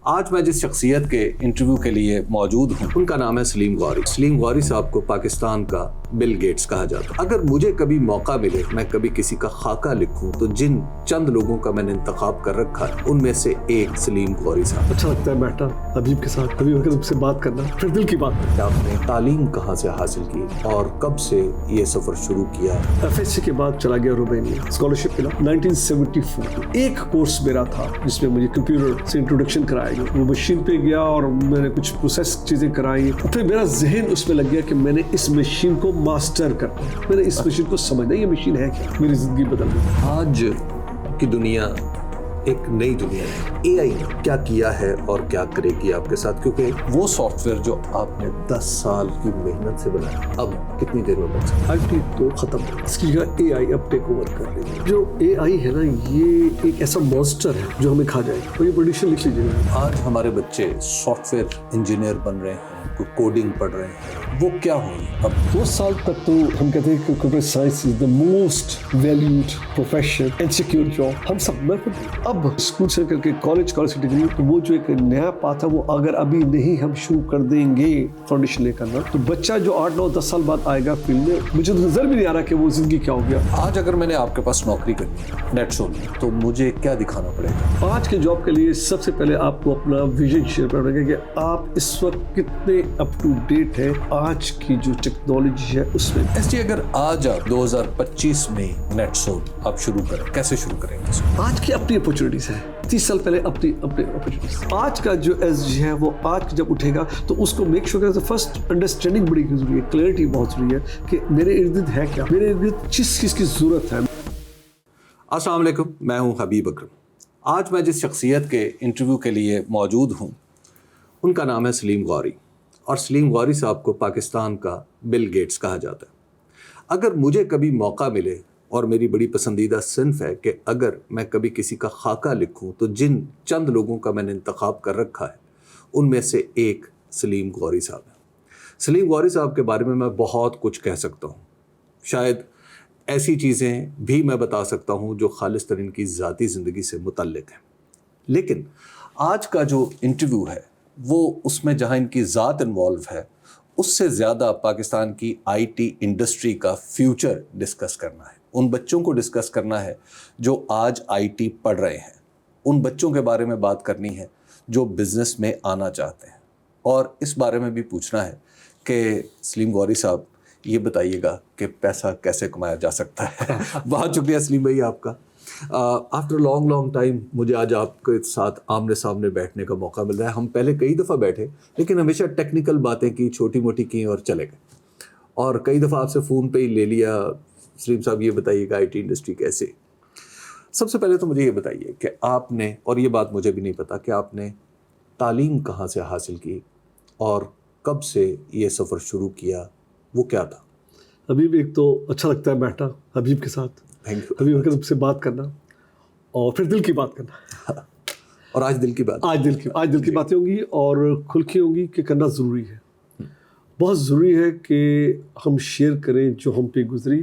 آج میں جس شخصیت کے انٹرویو کے لیے موجود ہوں ان کا نام ہے سلیم غوری۔ سلیم غوری صاحب کو پاکستان کا بل گیٹس کہا جاتا ہے۔ اگر مجھے کبھی موقع ملے میں کبھی کسی کا خاکہ لکھوں تو جن چند لوگوں کا میں نے انتخاب کر رکھا ہے ان میں سے ایک سلیم غوری صاحب۔ اچھا لگتا ہے بیٹھنا حبیب کے ساتھ، کبھی وقت سے بات کرنا، پھر دل کی بات کرنا۔ آپ نے تعلیم کہاں سے حاصل کی اور کب سے یہ سفر شروع کیا؟ FSC کے بعد چلا گیا رومینیا، اسکالرشپ ملا 1974۔ ایک کورس میرا تھا جس میں مجھے کمپیوٹر سے انٹروڈکشن کرایا گیا، وہ مشین پہ گیا اور میں نے کچھ پروسیس چیزیں کرائی، پھر میرا ذہن اس میں لگ گیا کہ میں نے اس مشین کو ماسٹر کرنا ہے، میں نے اس مشین کو سمجھنا ہے، یہ مشین ہے کیا، میری زندگی بدل گئی۔ آج کی دنیا ایک نئی دنیا ہے۔ AI نے کیا کیا ہے اور کیا کرے گی آپ کے ساتھ، کیونکہ وہ سافٹ ویئر جو آپ نے 10 سال کی محنت سے بنایا اب کتنی دیر میں بن سکتا ہے؟ IT تو ختم ہے، اس کی جگہ AI اب ٹیک اوور کر رہی ہے۔ جو AI ہے نا، یہ ایک ایسا مانسٹر ہے جو ہمیں کھا جائے گا، اور یہ پریڈکشن لکھ لیجیے گا۔ آج ہمارے بچے سافٹ ویئر انجینئر بن رہے ہیں، کوئی کوڈنگ پڑھ رہے ہیں، وہ کیا ہوئی اب 2 سال تک تو ہم کہتے ہیں کہ computer science is the most valued profession and secure job. ہم سب میں اب اسکول سے کر کے کالج کی ڈگری، تو وہ جو ایک نیا پاتھ ہے وہ اگر ابھی نہیں ہم شروع کر دیں گے فاؤنڈیشن لے کرنا، تو بچہ جو 8 9 10 سال بعد آئے گا فیلڈ میں، مجھے تو نظر بھی نہیں آ رہا کہ وہ زندگی کیا ہو گیا۔ آج اگر میں نے آپ کے پاس نوکری کرنی ہے نیٹ شو میں تو مجھے کیا دکھانا پڑے گا؟ آج کے جاب کے لیے سب سے پہلے آپ کو اپنا ویژن شیئر کرنا پڑے گا کہ آپ اس وقت کتنے اپ ٹو ڈیٹ ہے آج کی جو ٹیکنالوجی ہے اس میں۔ اگر آج آپ 2025 میں نیٹ شو آپ شروع کریں، کیسے شروع کریں گے؟ آج کی اپنی اپرچونیٹیز ہیں، 30 سال پہلے اپنی اپرچونیٹیز۔ آج کا جو SG ہے وہ آج جب اٹھے گا تو اس کو میک شور کرنا، فرسٹ انڈرسٹینڈنگ بڑی ضروری ہے، کلیئرٹی بہت ضروری ہے کہ میرے ارد گرد ہے کیا، میرے ارد گرد جس چیز کی ضرورت ہے۔ السلام علیکم، میں ہوں حبیب اکرم۔ آج میں جس شخصیت کے انٹرویو کے لیے موجود ہوں ان کا نام ہے سلیم غوری، اور سلیم غوری صاحب کو پاکستان کا بل گیٹس کہا جاتا ہے۔ اگر مجھے کبھی موقع ملے، اور میری بڑی پسندیدہ صنف ہے کہ اگر میں کبھی کسی کا خاکہ لکھوں تو جن چند لوگوں کا میں نے انتخاب کر رکھا ہے ان میں سے ایک سلیم غوری صاحب ہے۔ سلیم غوری صاحب کے بارے میں بہت کچھ کہہ سکتا ہوں، شاید ایسی چیزیں بھی میں بتا سکتا ہوں جو خالص ترین کی ذاتی زندگی سے متعلق ہیں، لیکن آج کا جو انٹرویو ہے وہ اس میں جہاں ان کی ذات انوالو ہے اس سے زیادہ پاکستان کی IT انڈسٹری کا فیوچر ڈسکس کرنا ہے، ان بچوں کو ڈسکس کرنا ہے جو آج IT پڑھ رہے ہیں، ان بچوں کے بارے میں بات کرنی ہے جو بزنس میں آنا چاہتے ہیں، اور اس بارے میں بھی پوچھنا ہے کہ سلیم غوری صاحب یہ بتائیے گا کہ پیسہ کیسے کمایا جا سکتا ہے۔ بہت شکریہ سلیم بھائی آپ کا۔ آفٹر لانگ ٹائم مجھے آج آپ کے ساتھ آمنے سامنے بیٹھنے کا موقع مل رہا ہے۔ ہم پہلے کئی دفعہ بیٹھے لیکن ہمیشہ ٹیکنیکل باتیں کی، چھوٹی موٹی کی اور چلے گئے، اور کئی دفعہ آپ سے فون پہ ہی لے لیا، سلیم صاحب یہ بتائیے گا IT انڈسٹری کیسے۔ سب سے پہلے تو مجھے یہ بتائیے کہ آپ نے، اور یہ بات مجھے بھی نہیں پتا، کہ آپ نے تعلیم کہاں سے حاصل کی اور کب سے یہ سفر شروع کیا، وہ کیا تھا؟ حبیب، ایک تو اچھا لگتا ہے بیٹھنا حبیب کے ساتھ، حبیب اکرم سے بات کرنا، اور پھر دل کی بات کرنا، اور آج دل کی بات، آج دل کی باتیں ہوں گی اور کھل کے ہوں گی کہ کرنا ضروری ہے، بہت ضروری ہے کہ ہم شیئر کریں جو ہم پہ گزری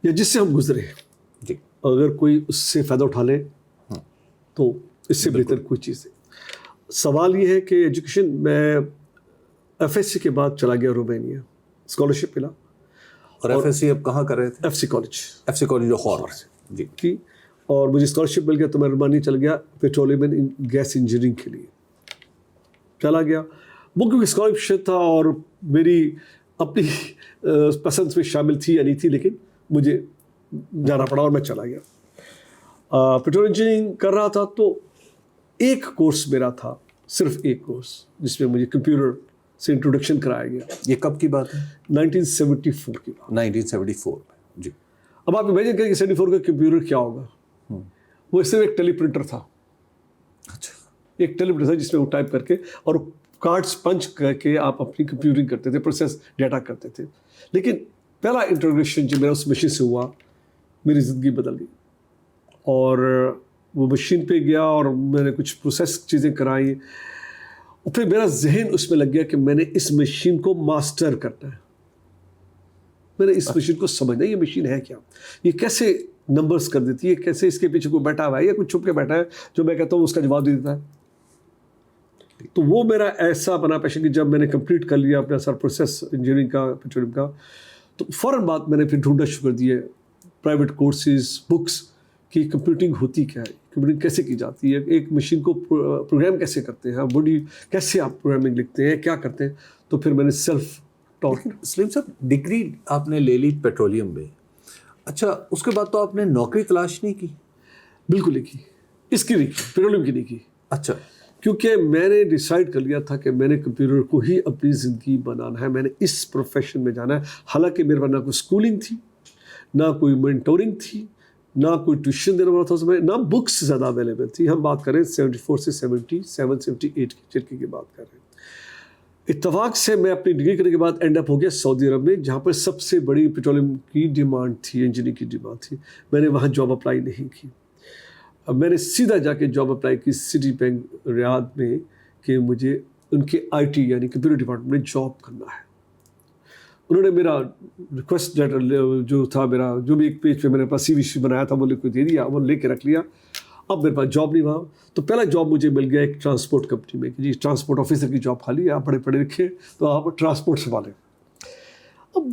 یا جس سے ہم گزرے جی، اگر کوئی اس سے فائدہ اٹھا لے تو اس سے بہتر کوئی چیز ہے۔ سوال یہ ہے کہ ایجوکیشن میں FSC کے بعد چلا گیا رومینیا، اسکالرشپ ملا، اور FSC اب کہاں کر رہے تھے؟ FC کالج لاہور جی کی، اور مجھے اسکالرشپ مل گیا تو میں رومانی چل گیا پیٹرولیم اینڈ گیس انجینئرنگ کے لیے چلا گیا۔ وہ کیونکہ اسکالرشپ تھا اور میری اپنی پسند میں شامل تھی یا نہیں تھی، لیکن مجھے جانا پڑا اور میں چلا گیا۔ پیٹرول انجینئرنگ کر رہا تھا تو ایک کورس میرا تھا، صرف ایک کورس، جس میں مجھے کمپیوٹر سے انٹروڈکشن کرایا گیا۔ یہ کب کی بات ہے؟ 1974 کی بات، 1974 میں جی۔ اب آپ امیجن کریں کہ 74 کا کمپیوٹر کیا ہوگا۔ وہ صرف ایک ٹیلی پرنٹر تھا، اچھا، ایک ٹیلی پرنٹر تھا جس میں وہ ٹائپ کر کے اور کارڈز پنچ کر کے آپ اپنی کمپیوٹنگ کرتے تھے، پروسیس ڈیٹا کرتے تھے۔ لیکن پہلا انٹروڈکشن جو میرا اس مشین سے ہوا، میری زندگی بدل گئی، اور وہ مشین پہ گیا اور میں نے کچھ پروسیس چیزیں کرائی، اور پھر میرا ذہن اس میں لگ گیا کہ میں نے اس مشین کو ماسٹر کرنا ہے، میں نے اس مشین کو سمجھنا ہے، یہ مشین ہے کیا، یہ کیسے نمبرز کر دیتی ہے، کیسے اس کے پیچھے کوئی بیٹھا ہوا ہے یا کوئی چھپ کے بیٹھا ہے جو میں کہتا ہوں اس کا جواب دے دیتا ہے۔ تو وہ میرا ایسا بنا پیشن کہ جب میں نے کمپلیٹ کر لیا اپنا سر پروسیس انجینئرنگ کا پیٹرولیم کا تو فوراً بعد میں نے پھر ڈھونڈنا شروع کر دیا پرائیویٹ کورسز بکس کہ کمپیوٹنگ ہوتی کیا ہے, کمپیوٹنگ کیسے کی جاتی ہے, ایک مشین کو پروگرام کیسے کرتے ہیں, بوڈی کیسے آپ پروگرامنگ لکھتے ہیں, کیا کرتے ہیں. تو پھر میں نے سیلف ٹاٹ. سلیم صاحب ڈگری آپ نے لے لی پیٹرولیم میں, اچھا اس کے بعد تو آپ نے نوکری تلاش نہیں کی؟ بالکل نہیں کی, اس کی نہیں کی, پیٹرولیم کی نہیں کی. اچھا, کیونکہ میں نے ڈیسائیڈ کر لیا تھا کہ میں نے کمپیوٹر کو ہی اپنی زندگی بنانا ہے, میں نے اس پروفیشن میں جانا ہے. حالانکہ میرے پاس نہ کوئی اسکولنگ تھی, نہ کوئی مینٹورنگ تھی, نہ کوئی ٹیوشن دینے والا تھا اس میں, نہ بکس زیادہ اویلیبل تھی. ہم بات کریں 74 سے 78 کی چرکی کی بات کر رہے ہیں. اتفاق سے میں اپنی ڈگری کرنے کے بعد اینڈ اپ ہو گیا سعودی عرب میں, جہاں پر سب سے بڑی پیٹرولیم کی ڈیمانڈ تھی, انجینئرنگ کی ڈیمانڈ تھی. میں نے وہاں جاب اپلائی نہیں کی. اب میں نے سیدھا جا کے جاب اپلائی کی سٹی بینک ریاض میں کہ مجھے ان کے آئی ٹی یعنی کمپیوٹر ڈپارٹمنٹ میں جاب کرنا ہے. انہوں نے میرا ریکویسٹ لیٹر جو تھا میرا, جو بھی ایک پیج پہ میں نے پاس سی وی بنایا تھا وہ لے کے دے دیا, وہ لے کے رکھ لیا. اب میرے پاس جاب نہیں وہاں, تو پہلا جاب مجھے مل گیا ایک ٹرانسپورٹ کمپنی میں کہ جی ٹرانسپورٹ آفیسر کی جاب خالی ہے, آپ بڑے پڑھے لکھے تو آپ ٹرانسپورٹ سنبھالیں. اب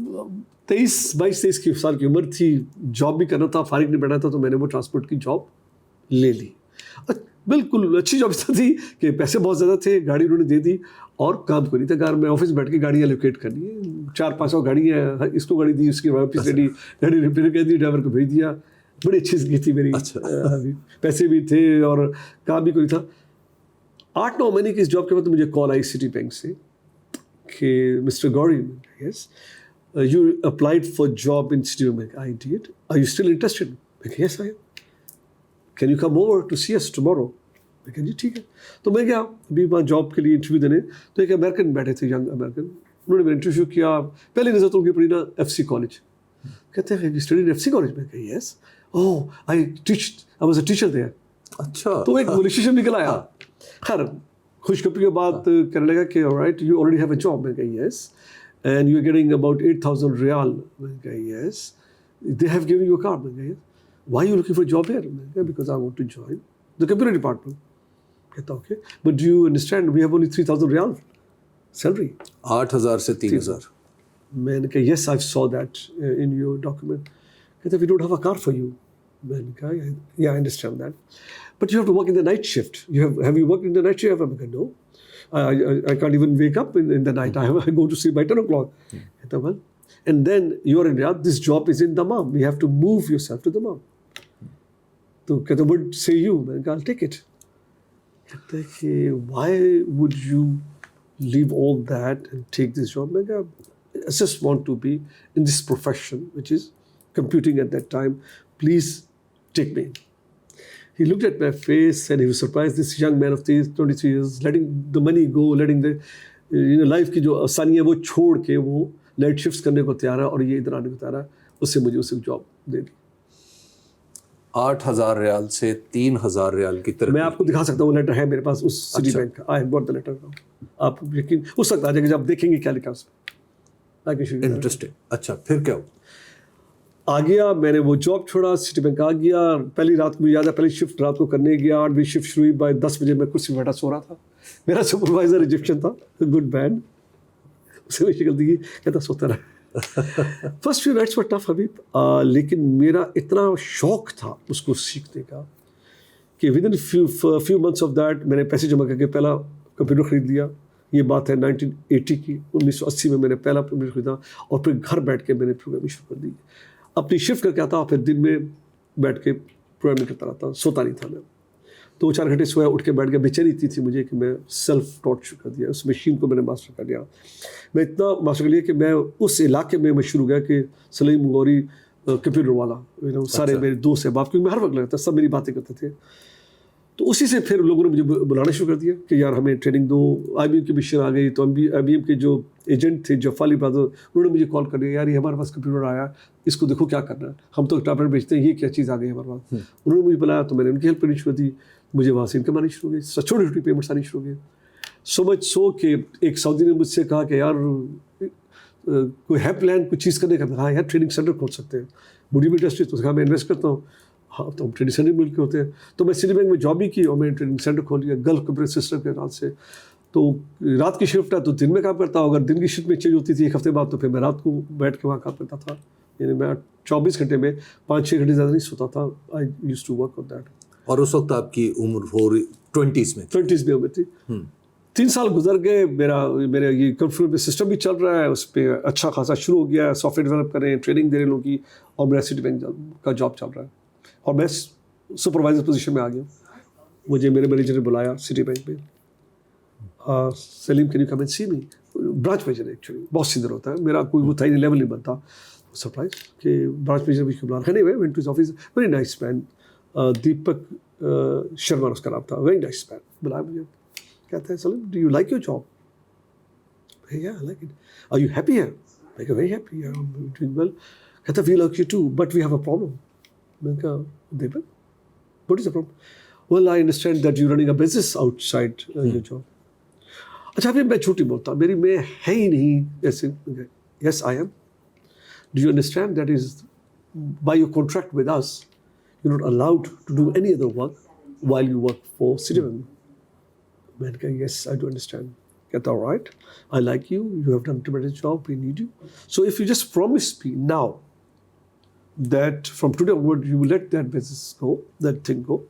22-23 سال کی عمر تھی, جاب بھی کرنا تھا, فارغ نہیں بیٹھا تھا, تو میں نے وہ ٹرانسپورٹ کی جاب لے لی. بالکل اچھی جاب تھی کہ پیسے بہت زیادہ تھے, گاڑی انہوں نے دے دی اور کام کو نہیں تھا. گھر میں آفس بیٹھ کے گاڑیاں لوکیٹ کرنی ہے, 400-500 گاڑیاں, اس کو گاڑی دی, اس کی واپس لے لی, گاڑی ریپیئر کر دی, ڈرائیور کو بھیج دیا. بڑی اچھی زندگی تھی میری, پیسے بھی تھے اور کام بھی کوئی تھا. 8-9 مہینے کی اس جاب کے بعد مجھے کال آئی سٹی بینک سے کہ mister Gori, yes you applied for job in Citibank. I did. Are you still interested? میں کہ yes I am. Can you come over to see us tomorrow? میں کہا جی ٹھیک ہے. تو میں گیا ابھی وہاں جاب کے لیے انٹرویو دینے, تو ایک امریکن بیٹھے تھے, ینگ امریکن. انہوں نے میرا انٹرویو کیا, پہلی نظر تو ان کی پڑی نا ایف سی کالج. کہتے ہیں اسٹڈی ایف سی کالج میں. کہ yes, oh I was a teacher there. اچھا, تو ایک ریلیشن شپ نکل آیا. خیر خوشخبری کے بعد کہنے لگا کہ right you already have a job. میں کہا yes, and you are getting about 8,000 riyal. میں کہا yes, they have given you a card. میں کہا yes. Why are you looking for a job here? Because I want to join the computer department. کہتا okay, but do you understand we have only 3,000 Real salary. 8,000 سے 3,000. میں نے کہا yes, I saw that in your document. کہتا we don't have a car for you. میں نے کہا yeah, I understand that. But you have to work in the night shift. Have you worked in the night shift? میں کہا no. I can't even wake up in the night. I go to sleep by 10 o'clock. کہتا well, and then you are in Riyadh. This job is in Dammam. We have to move yourself to Dammam. تو کہتے would say you. میں نے کہا I'll take it. کہتے ہیں کہ why would you leave all that and take this job? میں نے کہا I just want to be in this profession which is computing at that time. Please take me. He looked at my face and he was surprised. This young man of 23 years letting the money go, letting the life کی جو آسانیاں وہ چھوڑ کے وہ night shifts کرنے کو تیار ہے اور یہ ادھر آنے کو تیار ہے. اس سے مجھے اسے جاب دے دی. 8,000 ریال سے 3,000 ریال کی طرف. میں آپ کو دکھا سکتا ہوں, وہ لیٹر ہے میرے پاس اس سٹی بینک کا. I got the letter. آپ یقین اس وقت آ جائے گا جب آپ دیکھیں گے کیا لکھا اس میں. انٹرسٹنگ. اچھا پھر کیا ہوا؟ آ گیا, میں نے وہ جاب چھوڑا, سٹی بینک آ گیا. پہلی رات کو مجھے یاد ہے, پہلی شفٹ رات کو کرنے گیا. 8 بجے شفٹ شروع ہوئی, بائی 10 بجے میں کرسی بیٹھا سو رہا تھا. میرا سپروائزر ایجپشن تھا, گڈ بینڈ, اسے میں شکل دی کہتا سوتا رہا. فرسٹ فیو نائٹس ٹف حبیب, لیکن میرا اتنا شوق تھا اس کو سیکھنے کا کہ with in few months of that میں نے پیسے جمع کر کے پہلا کمپیوٹر خرید لیا. یہ بات ہے 1980 کی. 1980 میں میں نے پہلا کمپیوٹر خریدا اور پھر گھر بیٹھ کے میں نے پروگرامنگ شروع کر دی. اپنی شفٹ کر کے آتا, پھر دن میں بیٹھ کے پروگرامنگ کرتا رہتا, سوتا نہیں تھا میں. 2-4 گھنٹے سویا, اٹھ کے بیٹھ گیا. بےچینی اتنی تھی مجھے کہ میں سیلف ٹاٹ شروع کر دیا. اس مشین کو میں نے ماسٹر کر لیا. میں اتنا ماسٹر کر لیا کہ میں اس علاقے میں مشہور ہو گیا کہ سلیم غوری کمپیوٹر والا. سارے میرے دوست احباب, کیونکہ میں ہر وقت لگتا سب میری باتیں کرتے تھے. تو اسی سے پھر لوگوں نے مجھے بلانا شروع کر دیا کہ یار ہمیں ٹریننگ دو. آئی بی ایم کی مشین آ گئی, تو آئی بی ایم کے جو ایجنٹ تھے جفالی برادر, انہوں نے مجھے کال کر دیا, یار یہ ہمارے پاس کمپیوٹر آیا, اس کو دیکھو کیا کرنا ہے, ہم تو ٹیبلٹ بیچتے ہیں, یہ کیا چیز آ گئی ہمارے پاس. انہوں نے مجھے بلایا تو میں نے ان کی ہیلپ کرنی شروع دی. مجھے وہاں سے انکم آنی شروع ہو گئی, چھوٹی چھوٹی پیمنٹس آنی شروع ہو گئی. سو کہ ایک سعودی نے مجھ سے کہا کہ یار کوئی ہے پلان کچھ چیز کرنے کا. ہاں یار ٹریننگ سینٹر کھول سکتے ہیں, بوڈی بھی انڈسٹری. تو کہا میں انویسٹ کرتا ہوں. ہاں تو ہم ٹریننگ سینٹر مل کے ہوتے ہیں. تو میں سٹی بینک میں جاب بھی کی اور میں نے ٹریننگ سینٹر کھول لیا گلف کمپیوٹر سسٹم کے نام سے. تو رات کی شفٹ ہے تو دن میں کام کرتا ہوں, اگر دن کی شفٹ میں چینج ہوتی تھی ایک ہفتے بعد تو پھر میں رات کو بیٹھ کے وہاں کام کرتا تھا. یعنی میں 24 گھنٹے میں 5-6 گھنٹے زیادہ نہیں سوتا تھا. I used to work on that. اور اس وقت آپ کی عمر 20s میں 20s میں تھی. 3 سال گزر گئے, میرا یہ کنفیگر سسٹم بھی چل رہا ہے, اس پہ اچھا خاصا شروع ہو گیا ہے, سافٹ ویئر ڈیولپ کر رہے ہیں, ٹریننگ دے رہے ہیں لوگوں کی, اور میرا سٹی بینک کا جاب چل رہا ہے اور میں سپروائزر پوزیشن میں آ گیا. مجھے میرے مینیجر نے بلایا سٹی بینک میں, Salim can you come and see me. Branch manager actually بہت سینئر ہوتا ہے, میرا کوئی وہ تھا لیول نہیں بنتا. سرپرائز کہ برانچ مینیجر بھی بلا رہا ہے. anyway went to his office, very nice man, Deepak Sharma اس کا نام تھا, ویری نائس مین. بلایا مجھے, کہتا ہے Salim do you like your job? yeah I like it. Are you happy here? Like very happy, I'm doing well. کہتا we like you too but we have a problem. میں نے کہا Deepak what is the problem? Well I understand that you're running a business outside your job. اچھا پھر میں جھوٹ نہیں بولتا, میری میں ہے ہی نہیں ایسے. Yes I am. Do you understand that is by your contract with us you're not allowed to do any other work while you work for Citibank. میں نے کہا yes I do understand. کہتا all right, I like you, you have done a tremendous job, we need you. So if you just promise me now that from today onward you will let that business go, that thing go,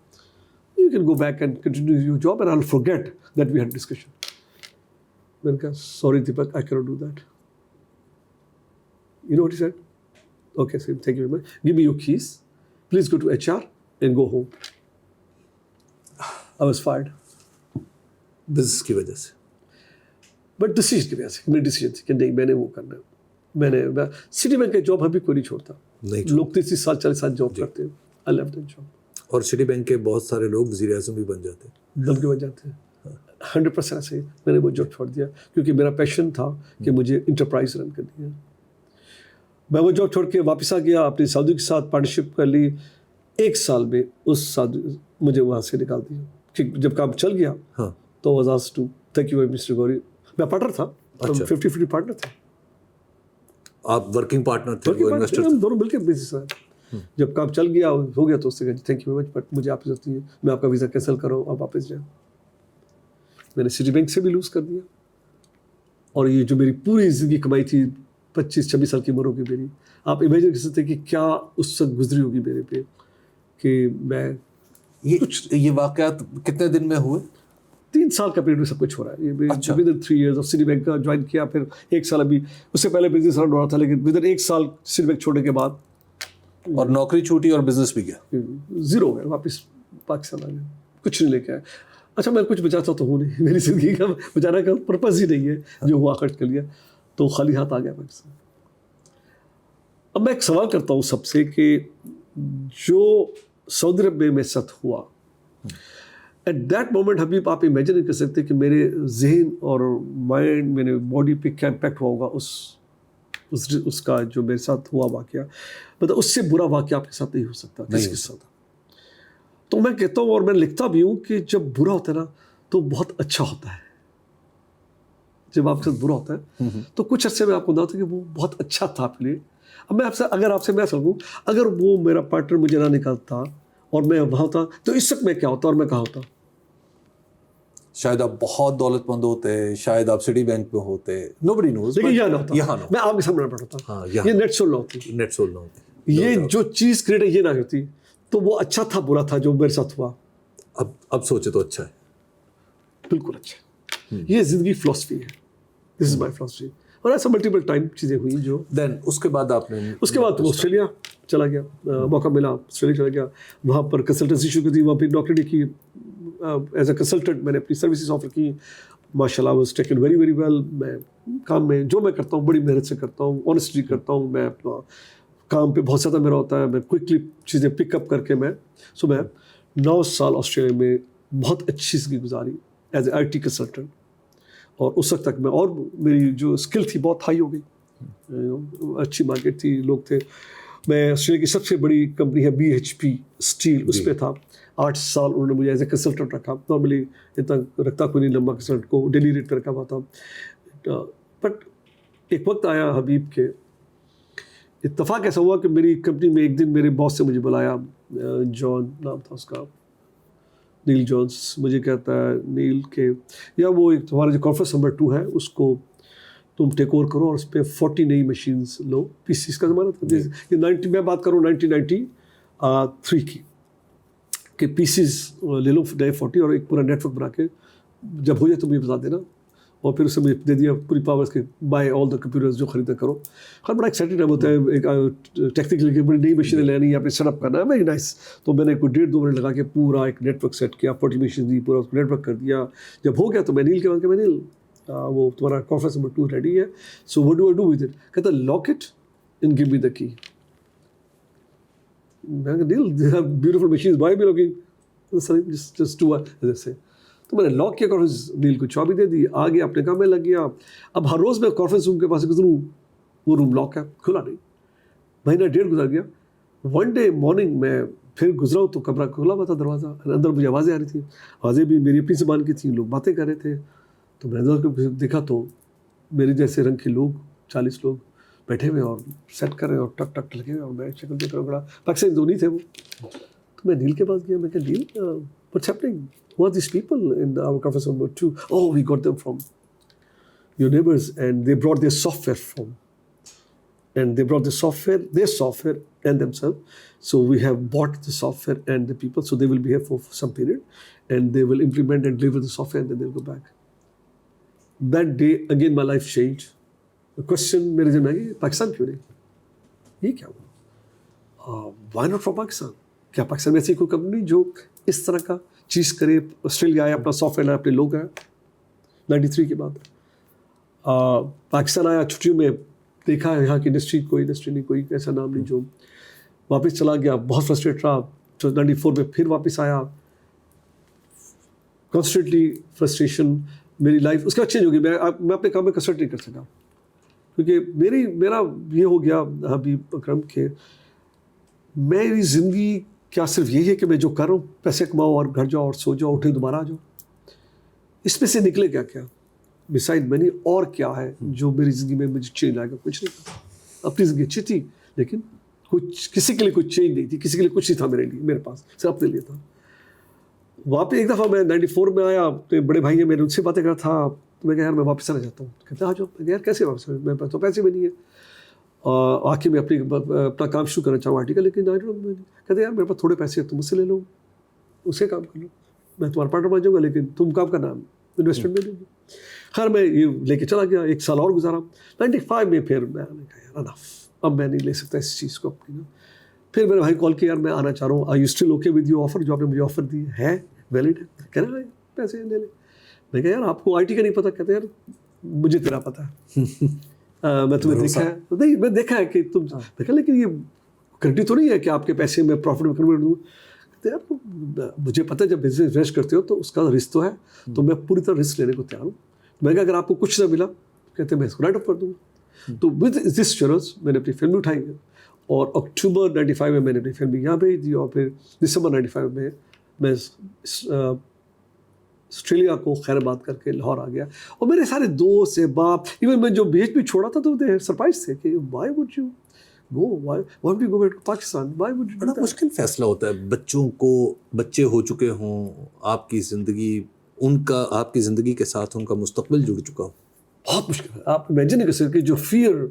you can go back and continue your job and I'll forget that we had a discussion. میں نے کہا sorry Deepak, I cannot do that. You know what he said? Okay, so thank you very much. Give me your keys. Please go to HR and go home. I was fired. Business کی وجہ سے. But decision کی وجہ سے, میری decision تھی کہ نہیں میں نے وہ کرنا ہے. میں سٹی بینک کا جاب ابھی کوئی نہیں چھوڑتا. لوگ 30 سال 40 سال جاب کرتے ہیں. I left that job. اور سٹی بینک کے بہت سارے لوگ وزیر اعظم بھی بن جاتے ہیں. دم کے بن جاتے ہیں. 100% ایسے ہی میں نے وہ جاب چھوڑ دیا کیونکہ میرا پیشن تھا کہ مجھے انٹرپرائز رن کرنی ہے. میں وہ جاب چھوڑ کے واپس آ گیا, اپنی سعودی کے ساتھ پارٹنرشپ کر لی. 1 سال میں اس سعودی مجھے وہاں سے نکال دیا کہ جب کام چل گیا تو was asked to thank you mister Gori. میں پارٹنر تھا, 50-50 پارٹنر تھا. آپ ورکنگ پارٹنر تھے, وہ انویسٹر تھے, دونوں مل کے بزنس ہے. جب کام چل گیا ہو گیا تو اس سے کہا thank you very much but مجھے آپ کی ضرورت نہیں ہے, میں آپ کا ویزا کینسل کر رہا ہوں, آپ واپس جائیں. میں نے سٹی بینک سے بھی لوز کر دیا. اور یہ جو میری پوری زندگی کمائی تھی 25-26 سال کی عمر ہوگی میری, آپ امیجن کر سکتے کہ کیا اس وقت گزری ہوگی میرے پہ کہ میں یہ واقعات کتنے دن میں ہوئے؟ 3 سال کا پیریڈ میں سب کچھ ہو رہا ہے. یہ ودن 3 years اور سٹی بینک کا جوائن کیا, پھر 1 سال ابھی اس سے پہلے بزنس رن ہو رہا تھا, لیکن ودن 1 سال سٹی بینک چھوڑنے کے بعد اور نوکری چھوٹی اور بزنس بھی گیا, زیرو ہو گیا. واپس پاکستان آ گیا, کچھ نہیں لے کے آیا. اچھا میں کچھ بچاتا تو ہوں نہیں, میری زندگی کا بچانے کا پرپز ہی نہیں ہے, جو ہوا خرچ کر لیا تو خالی ہاتھ آ گیا پاکستان. اب میں ایک سوال کرتا ہوں سب سے کہ جو سعودی عرب میں میرے ساتھ ہوا ایٹ دیٹ مومنٹ, حبیب آپ امیجن نہیں کر سکتے کہ میرے ذہن اور مائنڈ, میرے باڈی پہ کیا امپیکٹ ہوا ہوگا اس کا جو میرے ساتھ ہوا واقعہ. مطلب اس سے برا واقعہ آپ کے ساتھ نہیں ہو سکتا کسی کے ساتھ. تو میں کہتا ہوں اور میں لکھتا بھی ہوں کہ جب برا ہوتا ہے نا تو بہت اچھا ہوتا ہے. جب آپ کے ساتھ برا ہوتا ہے تو کچھ عرصے میں آپ کو ہوتا ہے کہ وہ بہت اچھا تھا آپ کے لیے. اب میں آپ سے میں سمجھوں, اگر وہ میرا پارٹنر مجھے نہ نکالتا اور میں وہاں ہوتا تو اس وقت میں کیا ہوتا اور میں کہاں ہوتا؟ شاید آپ بہت دولت مند ہوتے, شاید آپ سٹی بینک میں ہوتے, nobody knows. لیکن یہاں نہ ہوتا, یہاں نہ, میں آپ کے سامنے پڑھتا, یہ نیٹ سول نہ ہوتی, نیٹ سول نہ ہوتی, یہ جو چیز کریٹ ہے یہ نہ ہوتی. تو وہ اچھا تھا برا تھا جو میرے ساتھ ہوا. اب سوچے تو اچھا ہے, بالکل اچھا. یہ زندگی فلاسفی ہے, دس از مائی فلاسفی. اور ایسا ملٹیپل ٹائم چیزیں ہوئی جو دین اس کے بعد آپ نے اس کے بعد تو آسٹریلیا چلا گیا, موقع ملا آسٹریلیا چلا گیا. وہاں پر کنسلٹنسی شروع کی تھی, وہاں پہ نوکری کی ایز اے کنسلٹنٹ میں نے اپنی سروسز آفر کی. ماشاء اللہ was taken very very well. میں کام میں جو میں کرتا ہوں بڑی محنت سے کرتا ہوں, آنیسٹلی کرتا ہوں. میں کام پہ بہت زیادہ میرا ہوتا ہے, میں کوئکلی چیزیں پک اپ کر کے میں 9 سال آسٹریلیا میں بہت اچھی زندگی گزاری ایز اے IT کنسلٹنٹ. اور اس وقت تک میں, اور میری جو اسکل تھی بہت ہائی ہو گئی, اچھی مارکیٹ تھی, لوگ تھے. میں آسٹریلیا کی سب سے بڑی کمپنی ہے BHP اسٹیل, اس پہ تھا. 8 سال انہوں نے مجھے ایز اے کنسلٹنٹ رکھا. نارملی اتنا رکھتا کوئی نہیں لمبا کنسلٹنٹ کو, ڈیلی ریٹ پہ رکھا ہوا تھا. بٹ ایک وقت آیا حبیب کے, اتفاق ایسا ہوا کہ میری کمپنی میں ایک دن میرے باس سے مجھے بلایا, جان نام تھا اس کا, نیل جونس مجھے کہتا ہے نیل کے یا وہ ایک تمہارا جو کانفرنس نمبر 2 ہے اس کو تم ٹیک اوور کرو اور اس پہ 40 نئی مشینز لو. پی سیز کا زمانہ تھا یہ 90 میں بات کروں 1993 کی کہ پی سیز لے لو نئے 40 اور ایک پورا نیٹ ورک بنا کے جب ہو جائے تو مجھے بتا دینا. اور پھر اسے مجھے دے دیا پوری پاورس کے بائی آل دا کمپیوٹرز جو خریدا کرو. ہر بڑا ایکسائٹیڈ ٹائم ہوتا ہے ایک ٹیکنیکلی بڑی نئی مشینیں لینی یا پھر سیٹ اپ کرنا ہے ویری نائس. تو میں نے کوئی 1.5-2 منٹ لگا کے پورا ایک نیٹ ورک سیٹ کیا 40 مشین دی پورا نیٹ ورک کر دیا. جب ہو گیا تو میں نیل کے بعد کہ میں نیل وہ تمہارا کانفرنس نمبر 2 ریڈی ہے so what do I do with it. کہتا lock it and give me the key. میں کہا Neil they have beautiful machines why be locking just do ایسے. تو میں نے لاک کیا کانفرنس نیل کو چابی دے دی آگے اپنے کام میں لگ گیا. اب ہر روز میں کانفرنس روم کے پاس گزروں وہ روم لاک ہے کھلا نہیں. مہینہ 1.5 گزر گیا. ون ڈے مارننگ میں پھر گزرا ہوں تو کمرہ کھلا ہوا تھا دروازہ اندر مجھے آوازیں آ رہی تھیں. آوازیں بھی میری اپنی زبان کی تھیں. لوگ باتیں کر رہے تھے. تو میں نے دیکھا تو میرے جیسے رنگ کے لوگ 40 لوگ بیٹھے ہوئے اور سیٹ کر رہے ہیں اور ٹک ٹک لگے ہوئے اور میں شکل دیکھ رہا ہوں بڑا پاکستانی دو نہیں تھے وہ. تو میں نیل کے پاس گیا. میں کہا Neil what's happening who are these people in our conference number 2? Oh, we got them from your neighbors and they brought their software from. And they brought the software, their software and themselves. So we have bought the software and the people. So they will be here for some period and they will implement and deliver the software and then they'll go back. That day, again, my life changed. The question میرے ذہن میں آئی پاکستان کیوں نہیں؟ یہ کیا ہوا؟ Why not from Pakistan? کیا پاکستان میں ایسی کوئی کمپنی جو اس طرح کا چیز کرے؟ آسٹریلیا آیا اپنا سافٹ ویئر لایا اپنے لوگ آئے 93 کے بعد. پاکستان آیا چھٹیوں میں دیکھا یہاں کی انڈسٹری کوئی انڈسٹری نہیں کوئی ایسا نام نہیں. جو واپس چلا گیا بہت فرسٹریٹ رہا. 94 میں پھر واپس آیا. کانسٹنٹلی فرسٹریشن میری لائف اس کے بعد چینج ہو گئی. میں اپنے کام میں کنسنٹریٹ نہیں کر سکا کیونکہ میرا یہ ہو گیا حبیب اکرم کہ میری زندگی کیا صرف یہی ہے کہ میں جو کر رہا ہوں پیسے کماؤ اور گھر جاؤ اور سو جاؤ اٹھے دوبارہ آ جاؤ. اس میں سے نکلے کیا کیا بسائڈ منی اور کیا ہے جو میری زندگی میں مجھے چینج آئے گا؟ کچھ نہیں. اپنی زندگی اچھی تھی لیکن کچھ کسی کے لیے کچھ چینج نہیں تھی. کسی کے لیے کچھ نہیں تھا میرے لیے. میرے پاس صرف اپنے لیے تھا. وہاں پہ ایک دفعہ میں 94 میں آیا تو بڑے بھائی ہیں میں نے ان سے باتیں کر تھا. تو میں کہا یار میں واپس آنا چاہتا ہوں. کہتے آ جاؤ. میں کہا یار کیسے واپس آنا؟ میرے پاس تو پیسے بھی نہیں ہے. آ کے میں اپنا کام شروع کرنا چاہوں آرٹیکل لیکن کہتے یار میرے پاس تھوڑے پیسے تم مجھ سے لے لو اس کے کام کر لو میں تمہارا پارٹنر بن جاؤں گا لیکن تم کام کرنا انویسٹمنٹ میں لے لو. خیر میں یہ لے کے چلا گیا. 1 سال اور گزارا. 95 میں پھر میں نے کہا یار انف اب میں نہیں لے سکتا اس چیز کو اپنی. پھر میرے بھائی کال کیا یار میں آنا چاہ رہا ہوں. I you still okay with your offer جو آپ نے مجھے آفر دی ہے ویلڈ ہے؟ کہہ رہا ہے پیسے لے لے. میں کہا یار آپ کو IT کا نہیں پتا؟ کہتے یار مجھے تیرا پتا ہے. میں تمہیں دیکھا ہے. نہیں میں دیکھا ہے کہ تم دیکھا لیکن یہ گارنٹی تو نہیں ہے کہ آپ کے پیسے میں پروفٹ میں کنورٹ دوں. مجھے پتہ ہے جب بزنس انویسٹ کرتے ہو تو اس کا رسک تو ہے تو میں پوری طرح رسک لینے کو تیار ہوں. میں کہا اگر آپ کو کچھ نہ ملا کہتے میں اس کو رائٹ اپ کر دوں گا. تو ود دس چرز میں نے اپنی فلم اٹھائی ہے اور اکتوبر 95 میں نے اپنی فلم یہاں بھیج دی اور پھر دسمبر 95 میں آسٹریلیا کو خیر بات کر کے لاہور آ گیا. اور میرے سارے دوست سے باپ ایون میں جو BHP چھوڑا تھا تو سرپرائز تھے کہ why would you go why would you go back to Pakistan why would. بڑا مشکل فیصلہ ہوتا ہے. بچوں کو بچے ہو چکے ہوں آپ کی زندگی ان کا آپ کی زندگی کے ساتھ ان کا مستقبل جڑ چکا ہو. بہت مشکل ہے. آپ امیجن نہیں کر سکتے کہ جو فیئر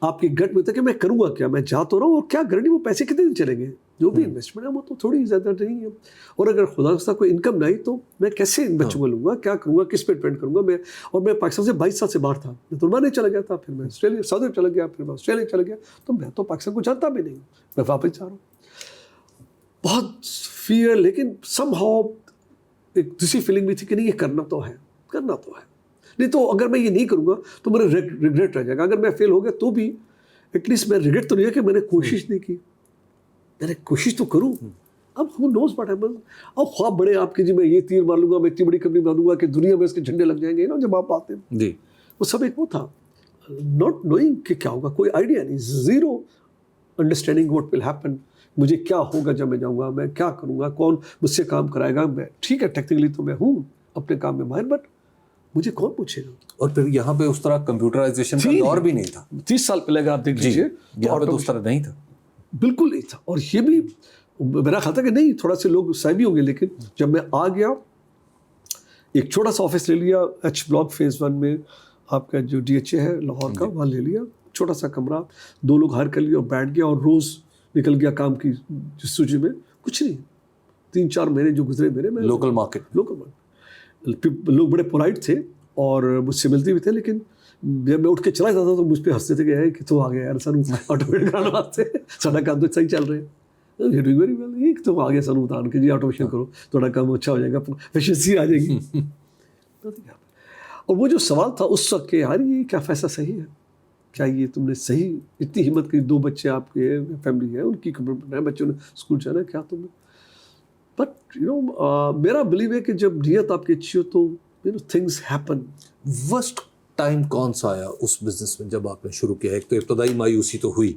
آپ کی گٹ میں تھا کہ میں کروں گا کیا میں جا تو رہا ہوں اور کیا گارنٹی وہ پیسے کتنے دن چلیں گے. جو بھی انویسٹمنٹ ہے وہ تو تھوڑی زیادہ نہیں ہے. اور اگر خدا نخواستہ کوئی انکم نہیں تو میں کیسے ان بچوں کو لوں گا کیا کروں گا کس پہ ڈپینڈ کروں گا میں. اور میں پاکستان سے 22 سال سے باہر تھا. میں ترکمانستان چلا گیا تھا پھر میں آسٹریلیا سعودی چلا گیا پھر میں آسٹریلیا چلا گیا. تو میں تو پاکستان کو جانتا بھی نہیں. میں واپس جا رہا ہوں. بہت فیئر لیکن سم ہاؤ ایک دوسری فیلنگ بھی تھی کہ نہیں یہ کرنا تو ہے نہیں تو اگر میں یہ نہیں کروں گا تو میرا ریگریٹ رہ جائے گا. اگر میں فیل ہو گیا تو بھی ایٹ لیسٹ میں ریگریٹ تو نہیں ہے کہ میں نے کوشش نہیں کی. میں نے کوشش تو کروں. اب ہو نوز واٹ ہیپنز. اب خواب بڑے آپ کے جی میں یہ تیر مار لوں گا میں اتنی بڑی کمپنی بنا دوں گا کہ دنیا میں اس کے جھنڈے لگ جائیں گے نا جب آپ آتے ہیں جی. وہ سب ایک وہ تھا ناٹ نوئنگ کہ کیا ہوگا. کوئی آئیڈیا نہیں. Zero understanding what will happen. مجھے کیا ہوگا جب میں جاؤں گا میں کیا کروں گا کون مجھ سے کام کرائے گا. میں ٹھیک ہے ٹیکنیکلی تو میں ہوں اپنے کام میں ماہر بٹ مجھے کون پوچھے گا. اور پھر یہاں پہ اس طرح کمپیوٹرائزیشن کا دور بھی نہیں تھا. 30 سال پہلے اگر آپ دیکھ لیجیے یہاں پہ تو اس طرح نہیں تھا. بالکل نہیں تھا. اور یہ بھی میرا خیال تھا کہ نہیں تھوڑا سے لوگ صحیح بھی ہوں گے, لیکن جب میں آ گیا ایک چھوٹا سا آفس لے لیا ایچ بلاک فیز 1 میں, آپ کا جو DHA ہے لاہور کا, وہاں لے لیا چھوٹا سا کمرہ, 2 لوگ ہائر کر لیا اور بیٹھ گیا, اور روز نکل گیا کام کی جستجو میں. کچھ نہیں, 3-4 مہینے جو گزرے میرے میں لوکل مارکیٹ لوگ بڑے پولائٹ تھے اور مجھ سے ملتے بھی تھے, لیکن جب میں اٹھ کے چلا جاتا تھا تو مجھ پہ ہنستے تھے کہ کہ تو آ گیا یار سانو آٹومیٹ کرنے واسطے, ساڈا کام تو صحیح چل رہا ہے, یو ڈوئنگ ویری ویل, یہ تو آ گیا سانو بتان کہ جی آٹومیشن کرو تھوڑا کام اچھا ہو جائے گا, ایفیشنسی آ جائے گی. اور وہ جو سوال تھا اس وقت کہ یار یہ کیا فیصلہ صحیح ہے, کیا یہ تم نے صحیح اتنی ہمت کی, 2 بچے آپ کے فیملی ہے, ان کی نئے بچوں نے اسکول جانا, کیا تم نے. بٹ میرا بلیو ہے کہ جب نیت آپ کی اچھی ہو تو تھنگس ہیپن. ورسٹ ٹائم کون سا آیا اس بزنس میں جب آپ نے شروع کیا؟ ایک تو ابتدائی مایوسی تو ہوئی,